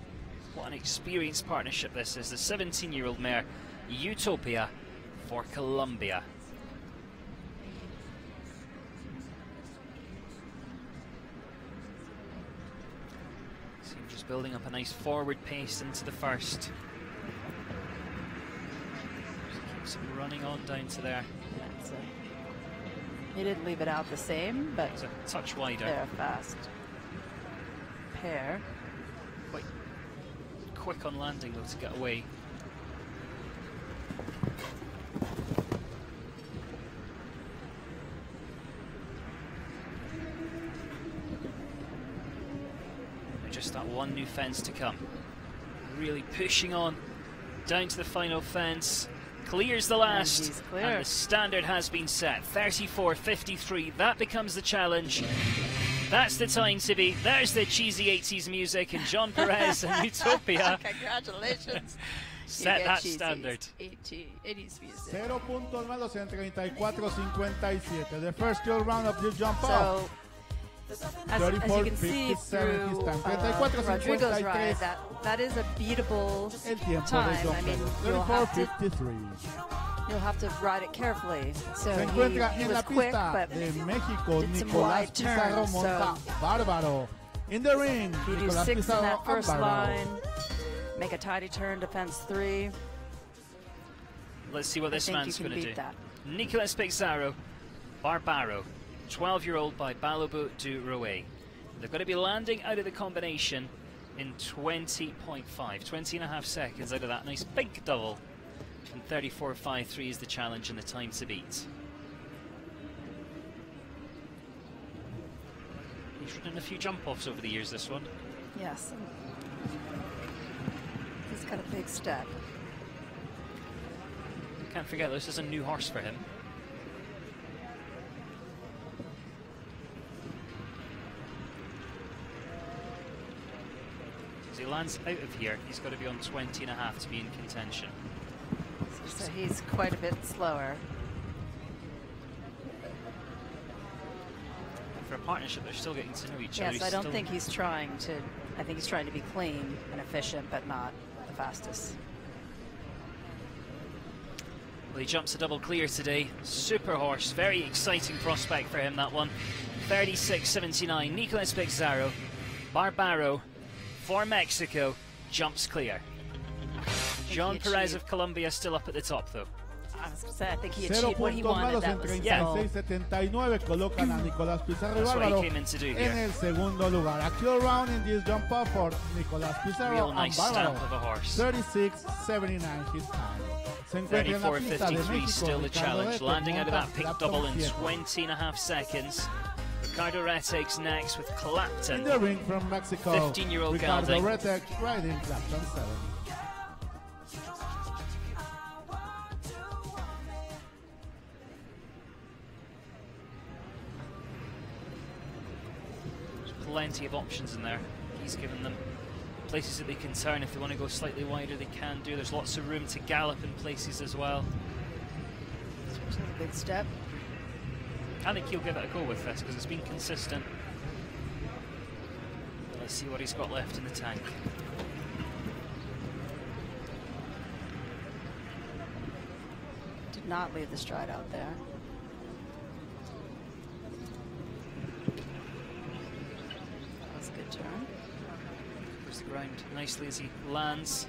What an experienced partnership this is. The 17-year-old mare, Utopia for Colombia. So we're just building up a nice forward pace into the first. Just keeps him running on down to there. Yeah, so he didn't leave it out the same, but It's a touch wider. they're fast. hair. Quite quick on landing though to get away. Just that one new fence to come. Really pushing on down to the final fence. Clears the last, and the standard has been set. 34.53. That becomes the challenge. That's the time to be. There's the cheesy 80s music, and John Perez and Utopia. Congratulations. Set that standard. 80s music. 0 puntos malos en 34-57. The first skill round of the jump off. As you can see through Rodrigo's ride, that is a beatable time. I mean, you'll have to ride it carefully. So he was quick, but did some wide turns. So in the ring, if you do 6 in that first line, make a tidy turn to fence 3. Let's see what this man's going to do. Nicolas Pizarro, Barbaro. 12-year-old by Balobo du Roe. They're going to be landing out of the combination in 20.5 seconds out of that nice big double. And 34.53 is the challenge and the time to beat. He's ridden a few jump-offs over the years, this one. Yes. He's got a big step. Can't forget, this is a new horse for him. As he lands out of here, he's got to be on 20.5 to be in contention. So he's quite a bit slower. For a partnership, they're still getting to know each other. Yes, I don't think he's trying to. I think he's trying to be clean and efficient, but not the fastest. Well, he jumps a double clear today. Super horse, very exciting prospect for him, that one. 36.79. Nicolas Pizarro, Barbaro, for Mexico, jumps clear. John Perez of Colombia still up at the top, though. I was going to say, I think he achieved what he wanted. That was colocan a Nicolas Pizarro That's what he came in to do here. En el segundo lugar. Actual round in this jump off for Nicolas Pizarro. Real nice stamp of a horse. 36.79 his time. 34.53 still the challenge. Landing out of that pick double in 20.5 seconds. Ricardo Reteg's next with Clapton. In the ring from Mexico, 15-year-old Ricardo gelding. Reteg riding Clapton 7. There's plenty of options in there. He's given them places that they can turn. If they want to go slightly wider, they can do. There's lots of room to gallop in places as well. Big step. I think he'll give it a go with this because it's been consistent. Let's see what he's got left in the tank. Did not leave the stride out there. That was a good turn. Covers the ground nicely as he lands.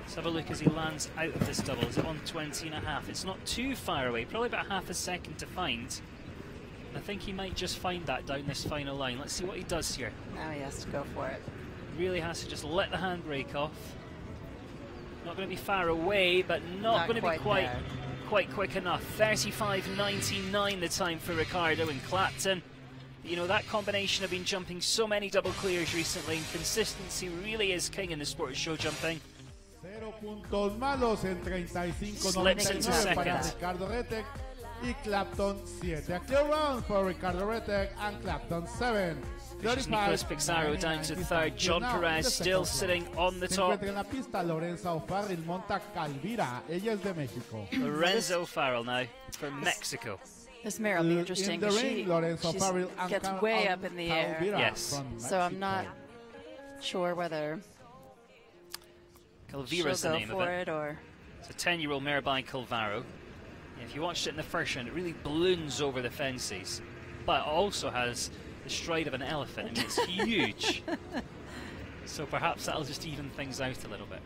Let's have a look as he lands out of this double. Is it on 20.5? It's not too far away, probably about half a second to find. I think he might just find that down this final line. Let's see what he does here. Now he has to go for it. Really has to just let the handbrake off. Not going to be far away, but not going to be quite quick enough. 35.99 the time for Ricardo and Clapton. You know, that combination have been jumping so many double clears recently, and consistency really is king in the sport of show jumping. 0 puntos malos en 35.99 para Ricardo Reteg y Clapton 7. A clear round for Ricardo Reteg and Clapton 7. Nicolas Pizarro down to third. John Perez still sitting on the top. En la pista Lorenzo O'Farrill monta Calvira. Ella es de México. Lorenzo O'Farrill now from Mexico. This mare will be interesting because she gets way up in the air. Yes. So I'm not sure whether Calvira's the name of it. Or it's a 10-year-old mare by Calvaro. If you watched it in the first round, it really balloons over the fences, but it also has the stride of an elephant. I mean, it's huge. So perhaps that'll just even things out a little bit.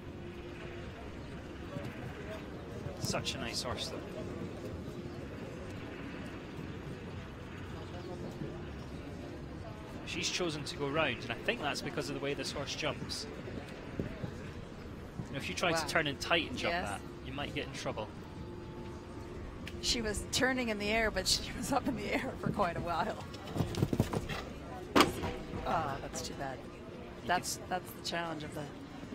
Such a nice horse, though. She's chosen to go round, and I think that's because of the way this horse jumps. You know, if you try to turn and tight and jump that, you might get in trouble. She was turning in the air, but she was up in the air for quite a while. Oh, that's too bad. That's the challenge of the...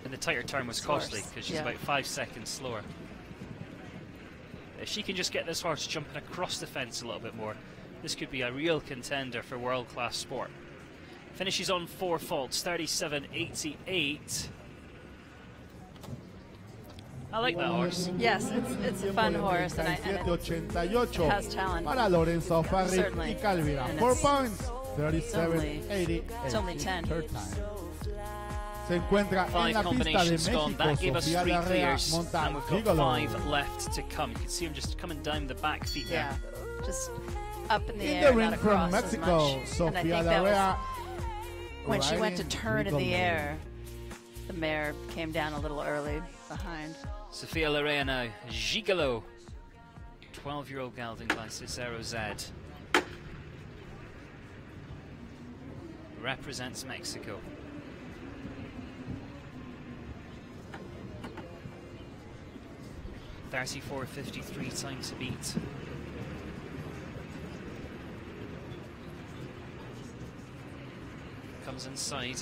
And the tighter turn was costly because she's about 5 seconds slower. If she can just get this horse jumping across the fence a little bit more, this could be a real contender for world-class sport. Finishes on 4 faults, 37.88. I like that horse. Yes, it's a fun horse, and it has talent. Para Lorenzo Farri Certainly. y Calvira. 4 points, 37.88. It's only 10. Se encuentra en la pista de México. That gave us 3 Sofía Larrea clears, monta and we've got Gigolo. 5 left to come. You can see him just coming down the back feet there. Yeah, just up in the In air, the ring not from across Mexico, as much. And I Sofía think that was Larrea. when she went to riding turn in the Gigolo. air, the mare came down a little early behind. Sofía Larrea now, Gigolo. 12-year-old gelding by Cicero Z. Represents Mexico. .34.53 time to beat. Comes inside.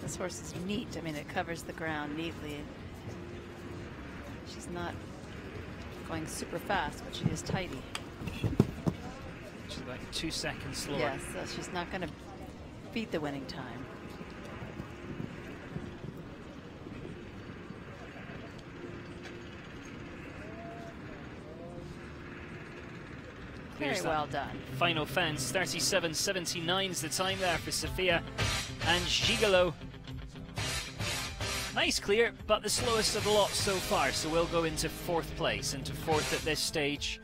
This horse is neat. I mean, it covers the ground neatly. She's not going super fast, but she is tidy. She's about 2 seconds slower. Yes, so she's not going to beat the winning time. Very well done. Final fence, 37.79 is the time there for Sofía and Gigolo. Nice clear, but the slowest of the lot so far, so we'll go into 4th place. Into 4th at this stage.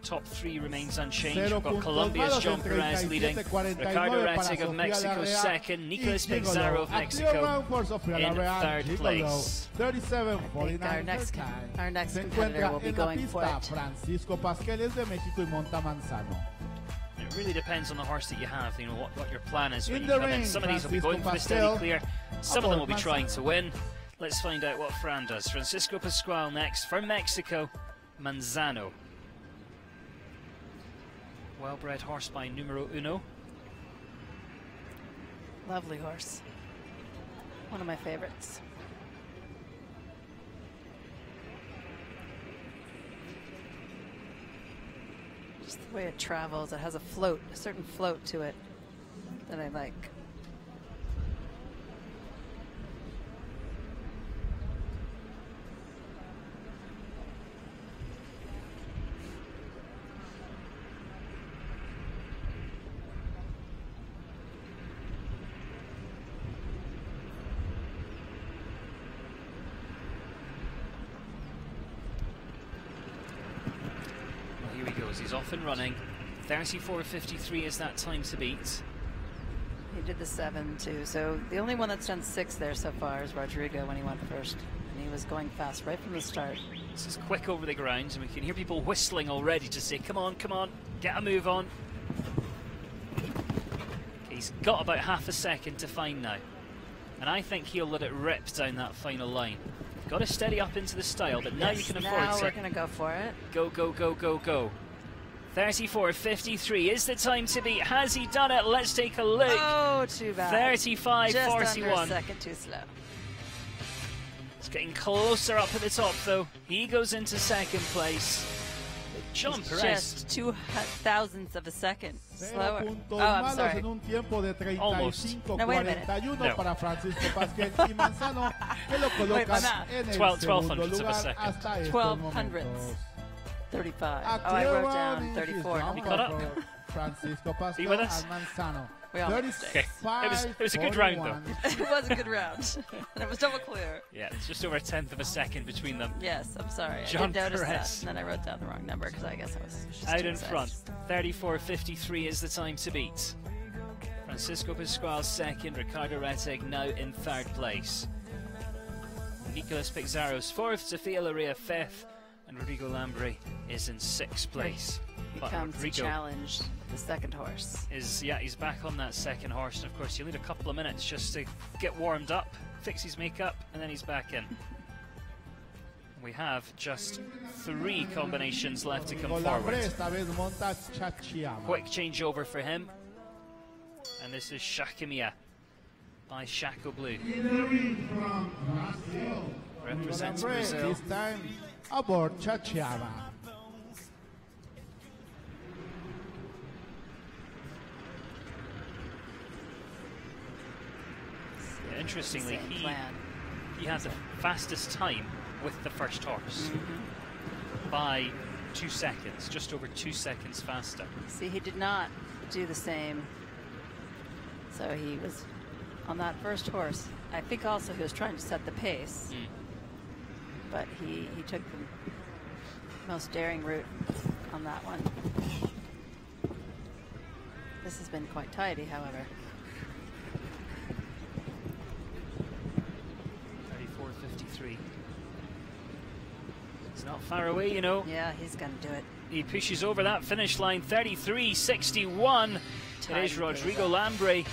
Top 3 remains unchanged. We've got Colombia's John Perez leading, Ricardo Rettig of Mexico second, Nicolas Pizarro of Mexico in 3rd place. 37.49. Our next competitor will be going for it. Francisco Pasqueles de México y monta Manzano. It really depends on the horse that you have, you know, what your plan is when In you the come in. ring, Some of these will be Francisco going for the steady Pastel, clear, some of them will be aboard trying Manzano. to win. Let's find out what Fran does. Francisco Pascual next for Mexico, Manzano. Well-bred horse by numero uno. Lovely horse. One of my favorites. Just the way it travels, it has a float, a certain float to it that I like. He's off and running. 34.53 is that time to beat. He did the 7 too, so the only one that's done 6 there so far is Rodrigo when he went first. And he was going fast right from the start. This is quick over the ground, and we can hear people whistling already to say, come on, get a move on. He's got about half a second to find now. And I think he'll let it rip down that final line. Got to steady up into the style, but now you can afford now to. we're going to go for it. Go, go, go, go, go. 34.53 is the time to beat. Has he done it? Let's take a look. Oh, too bad. 35.41. Just under a second too slow. It's getting closer up at the top, though. He goes into 2nd place. John Perez. Just 2 thousandths of a second slower. Oh, I'm I'm sorry. En un tiempo de 35.41 No, wait a minute. No. para Francisco Pasquel y Manzano, que lo colocan en el 12 segundo hundredths of a lugar second. hasta estos 12 momentos. hundredths. 35. A Oh, I clear wrote run down in 34. his You caught up? for Francisco Are you Pasquel with us? and Manzano. We all made mistakes. Okay. It was a good round, though. It was a good round. And it was double clear. Yeah, it's just over a 1/10 of a second between them. Yes, I'm sorry. John I did notice Perez. that. And then I wrote down the wrong number because I guess I was just Out too in excited. front. 34.53 is the time to beat. Francisco Pascual 2nd, Ricardo Rettig now in 3rd place. Nicolas Pizarro's 4th, Sofía Larrea 5th, and Rodrigo Lambri is in 6th place. But comes to Rodrigo challenge the second horse. he's back on that second horse, and of course you'll need a couple of minutes just to get warmed up, fix his makeup, and then he's back in. We have just 3 combinations left to come forward. Quick changeover for him, and this is Shakimia by Shaco Blue. Represents Brazil. This time aboard Chachama. Interestingly, he has the fastest time with the first horse by 2 seconds, just over 2 seconds faster. See, he did not do the same. So he was on that first horse. I think also he was trying to set the pace, but he took the most daring route on that one. This has been quite tidy, however. 34.53. It's not far away, you know. Yeah, he's going to do it. He pushes over that finish line. 33.61. It is Rodrigo Lambre.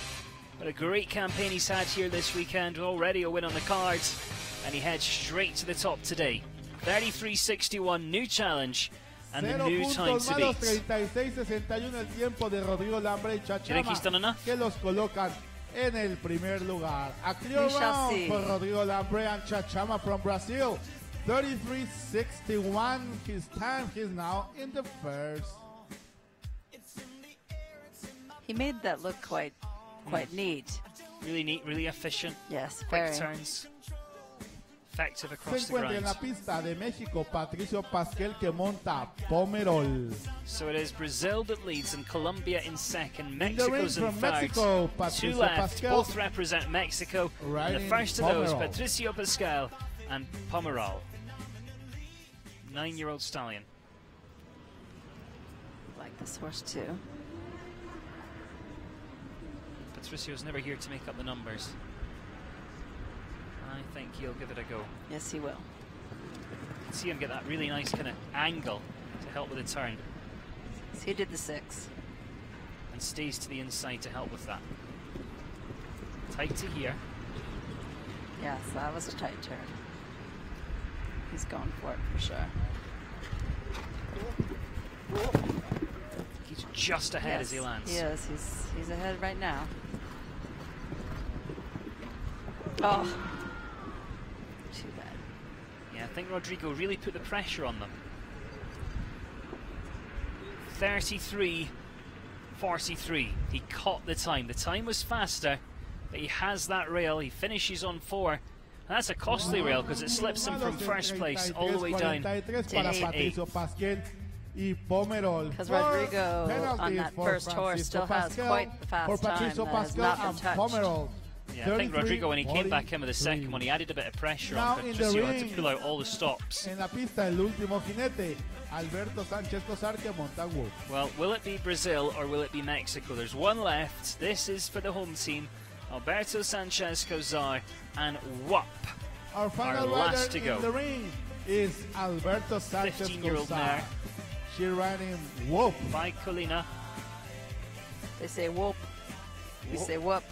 What a great campaign he's had here this weekend. Already a win on the cards, and he heads straight to the top today. 33.61, new challenge, and the new time to beat. 36.61 el tiempo de Rodrigo Lambre y Chachama. Do you think he's done enough? Que los colocan en el primer lugar. A clear round for Rodrigo Lambre and Chachama from Brazil. 33.61 his time. He's now in the first. He made that look quite neat. Really neat, really efficient. Yes, quick very. turns. Effective across Se the encuentra ground. en la pista de México Patricio Pasquel, que monta Pomerol. So it is Brazil that leads and Colombia in second. In the ring Mexico's in from third. Mexico, 2 Patricio left, Pasquel. both represent Mexico. And the Riding first of those, Pomerol. Patricio Pascal and Pomerol. 9-year-old stallion. Like this horse too. Patricio's never here to make up the numbers. I think he'll give it a go. Yes, he will. See him get that really nice kind of angle to help with the turn. So he did the 6. And stays to the inside to help with that. Tight to here. Yes, that was a tight turn. He's going for it for sure. He's just ahead as he lands. He is. He's ahead right now. Oh. Too bad. Yeah, I think Rodrigo really put the pressure on them. 33.43. He caught the time. The time was faster, but he has that rail. He finishes on 4. And that's a costly rail because it slips him from first place all the way down to 8. Because Rodrigo on that first horse still has quite the fast time that has not been touched. Yeah, I think Rodrigo, when he came back in with the second one, he added a bit of pressure on Patricio, had to pull out all the stops. En la pista, el último jinete, Alberto Sánchez Cosar, que monta Wolf. Well, will it be Brazil or will it be Mexico? There's one left. This is for the home team. Alberto Sanchez Cosar and WAP. Our final last rider to go. in the ring is Alberto Sanchez 15-year-old Cosar. mare. She's riding Whoop. By Colina. They say whoop. We say whoop.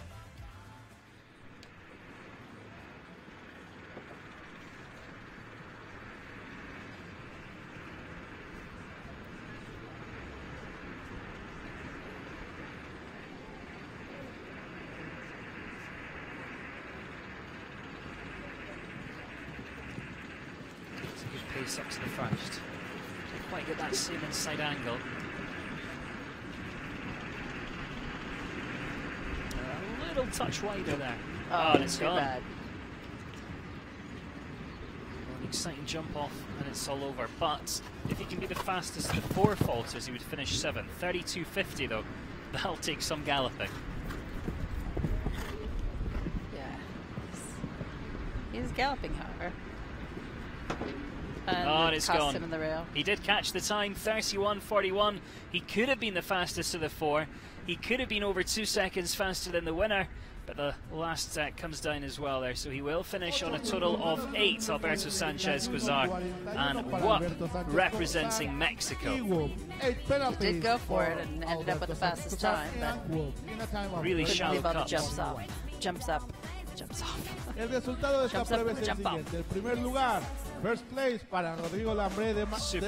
Pace up to the first. Didn't quite get that same inside angle. A little touch wider there. Oh, and it's too gone. bad. Well, an exciting jump off and it's all over. But if he can be the fastest of the 4 falters, he would finish 7th. 32.50 though. That'll take some galloping. Yeah. He's galloping, however. And it's cost gone. him in the rail. He did catch the time, 31.41. He could have been the fastest of the 4. He could have been over 2 seconds faster than the winner, But the last comes down as well there, so he will finish on a total of 8, Alberto Sanchez Cozar, and WUP representing Mexico. He did go for it and ended up with the fastest time, but really shallow cups. Jumps up, jumps off. El resultado de esta prueba es el siguiente. El primer lugar, first place para Rodrigo Lambré de Brasil,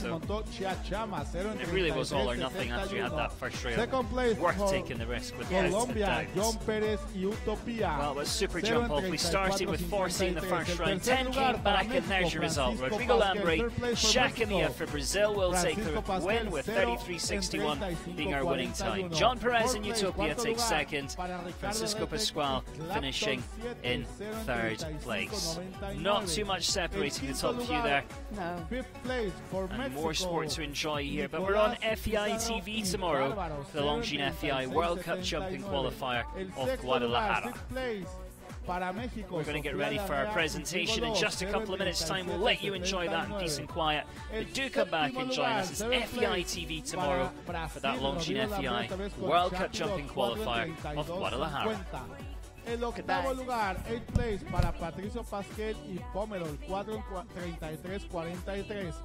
montó Chiachama, 0 en 33. It really was all or nothing after you had that first rail. Second place, worth taking the risk with Colombia, John Perez y Utopia. Well, it was super jump off. We started with 40 in the first round. 10 came back, and there's your result. Rodrigo Lambré, Scappino for Brazil will take the win with 33.61 being our winning time. John Perez and Utopia take second. Francisco Pascual finishing in third place. Not too much separating the top few there. No. And more sport to enjoy here, but we're on FEI TV tomorrow for the Longines FEI World Cup Jumping Qualifier of Guadalajara. We're going to get ready for our presentation in just a couple of minutes' time. We'll let you enjoy that in peace and quiet. But do come back and join us. It's FEI TV tomorrow for that Longines FEI World Cup Jumping Qualifier of Guadalajara. El octavo lugar, 8th place para Patricio Pasquel y Pomerol, 4:33.43.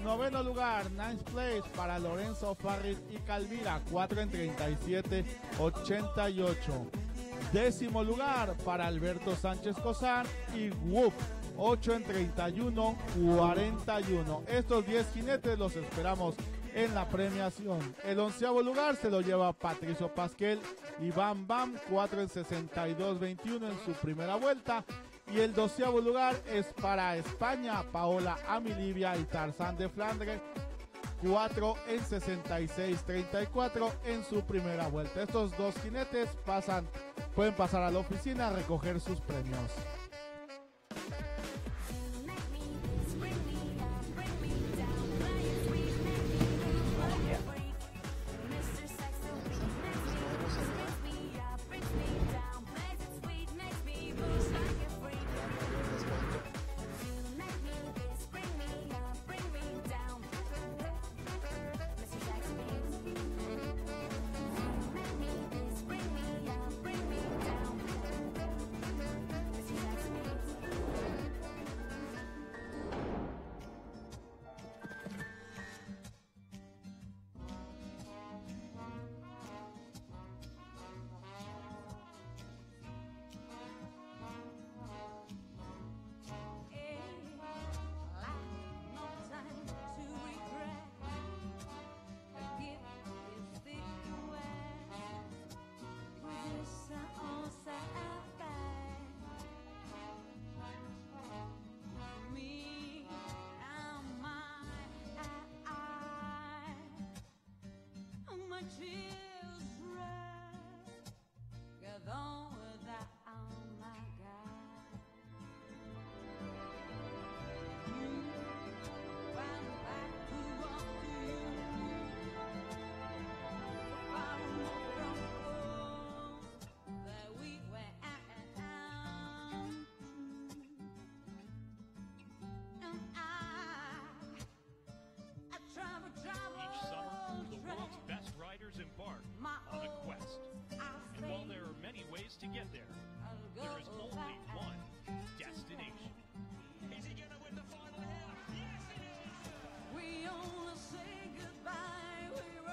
Noveno lugar, 9th place para Lorenzo Farril y Calvira, 4:37.88. Décimo lugar para Alberto Sánchez Cozar y WUP, 8:31.41. Estos 10 jinetes los esperamos en la premiación. El 11º lugar se lo lleva Patricio Pasquel y Bam Bam, 4:62.21 en su primera vuelta. Y el 12º lugar es para España, Paola Amilibia y Tarzán de Flandre, 4:66.34 en su primera vuelta. Estos dos jinetes pueden pasar a la oficina a recoger sus premios. embark on a quest. And while there are many ways to get there, there is only one destination. Is he gonna win the final here? Yes, it is! We only say goodbye, we were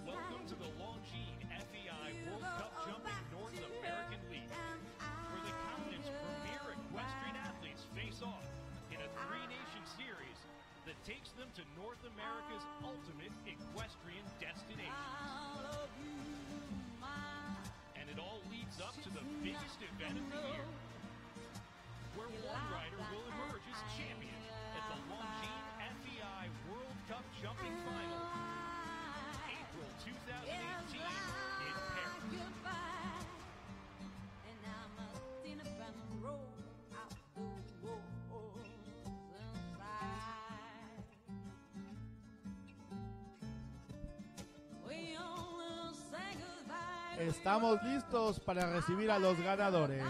Welcome to the Longines FEI World Cup Jumping North American League, where the continent's premier equestrian athletes face off in a three-nation series that takes them to North America's ultimate equestrian destinations. And it all leads up to the biggest event of the year, where one rider will emerge as champion at the Longines FEI World Cup Jumping Final, April 2018 in Paris. Estamos listos para recibir a los ganadores.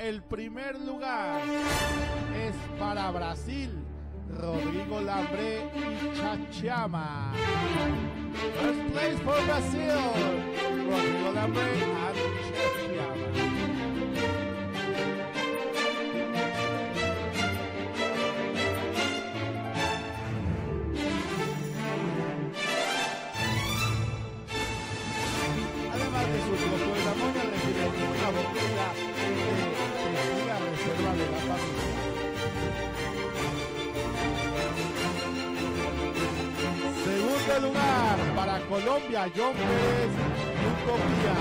el primer lugar es para Brasil, Rodrigo Lambré y Chachama. First place for Brazil, Rodrigo Lambré and Chachama. Además de su trofeo de la mona, recibe una botella de la reserva de la familia. Segundo lugar para Colombia, John Pérez, Utopía.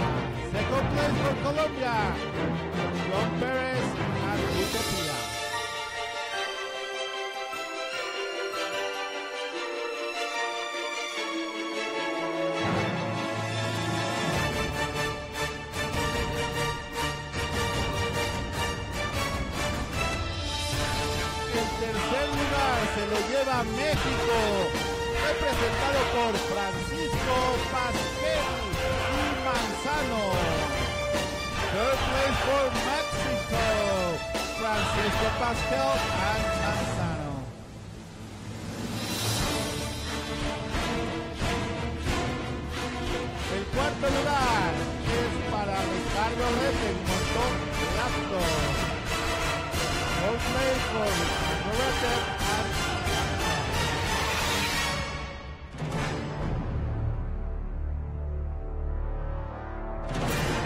Second place for Colombia, John Pérez and Utopía. El tercer lugar se lo lleva México, representado por Francisco Pasquel y Manzano. Third place for Mexico, Francisco Pasquel and Manzano. El cuarto lugar es para Ricardo Rete, montón Raptor. Fourth place for Ricardo Rete and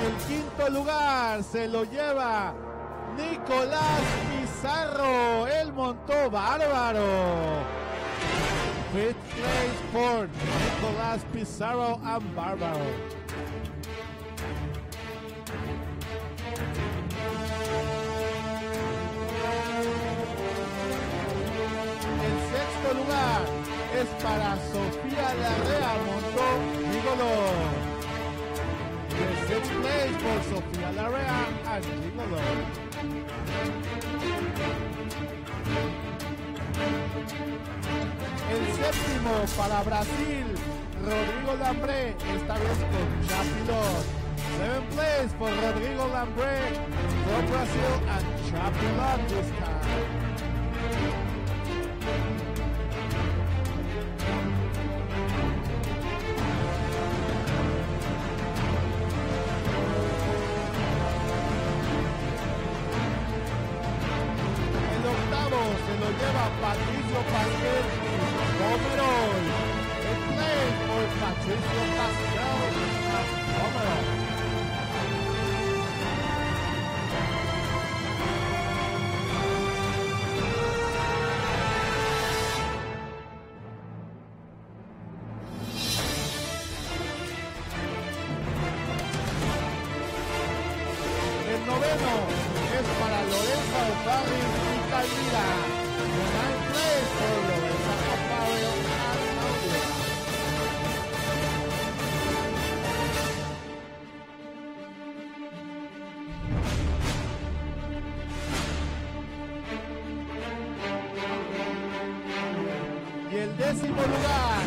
el quinto lugar se lo lleva Nicolás Pizarro, el montó bárbaro. Fifth place for Nicolás Pizarro and Bárbaro. El sexto lugar es para Sofía Larrea, montó Gigolo. The sixth place for Sofía Larrea and Gigolo. El séptimo para Brasil, Rodrigo Lambré, esta vez con Chapilot. Seventh place for Rodrigo Lambré from Brazil and Chapilot this time. Se lo lleva Patricio Pasquel y Pomerol. El play for Patricio Pasquel y Pomerol. El noveno es para Lorenza Ofarri y Calvira. The ninth place for Lorenza Ofarri and Calvira. Y el décimo lugar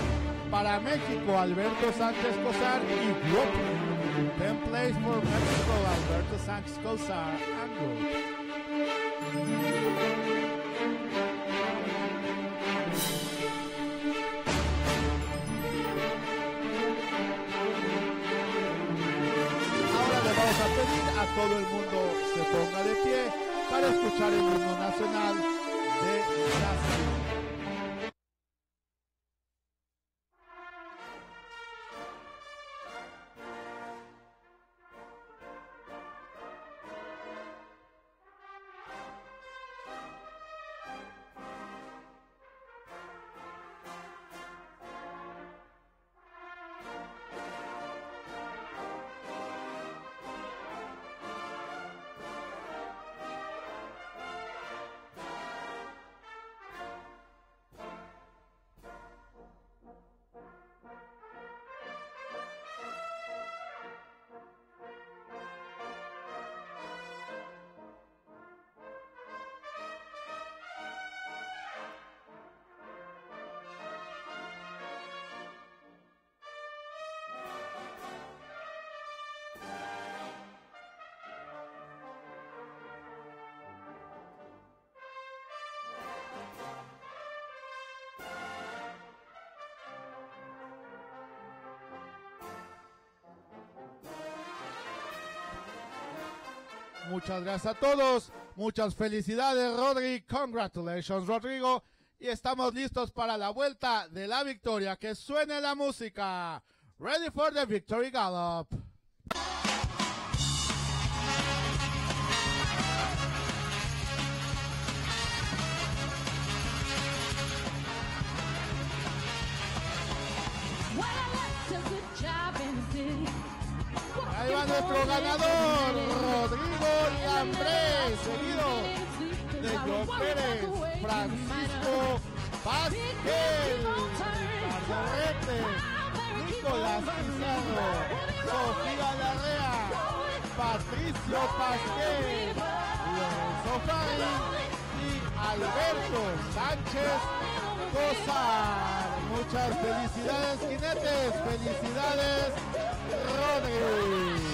para México, Alberto Sánchez Cosar y Grupo. 10th place for Mexico, Alberto Sánchez Cosar and Group. Ahora le vamos a pedir a todo el mundo se ponga de pie para escuchar el himno nacional de Brasil. Muchas gracias a todos. Muchas felicidades, Rodri. Congratulations, Rodrigo. Y estamos listos para la vuelta de la victoria. Que suene la música. Ready for the victory gallop. Ahí va nuestro ganador, Rodrigo Lambré, seguido de John Pérez, Francisco Pasquel, Ricardo Nicolás Pizarro, Sofía Larrea, Patricio Pasquel, Lorenzo Farín y Alberto Sánchez Cosar. Muchas felicidades, jinetes. Felicidades, Rodri.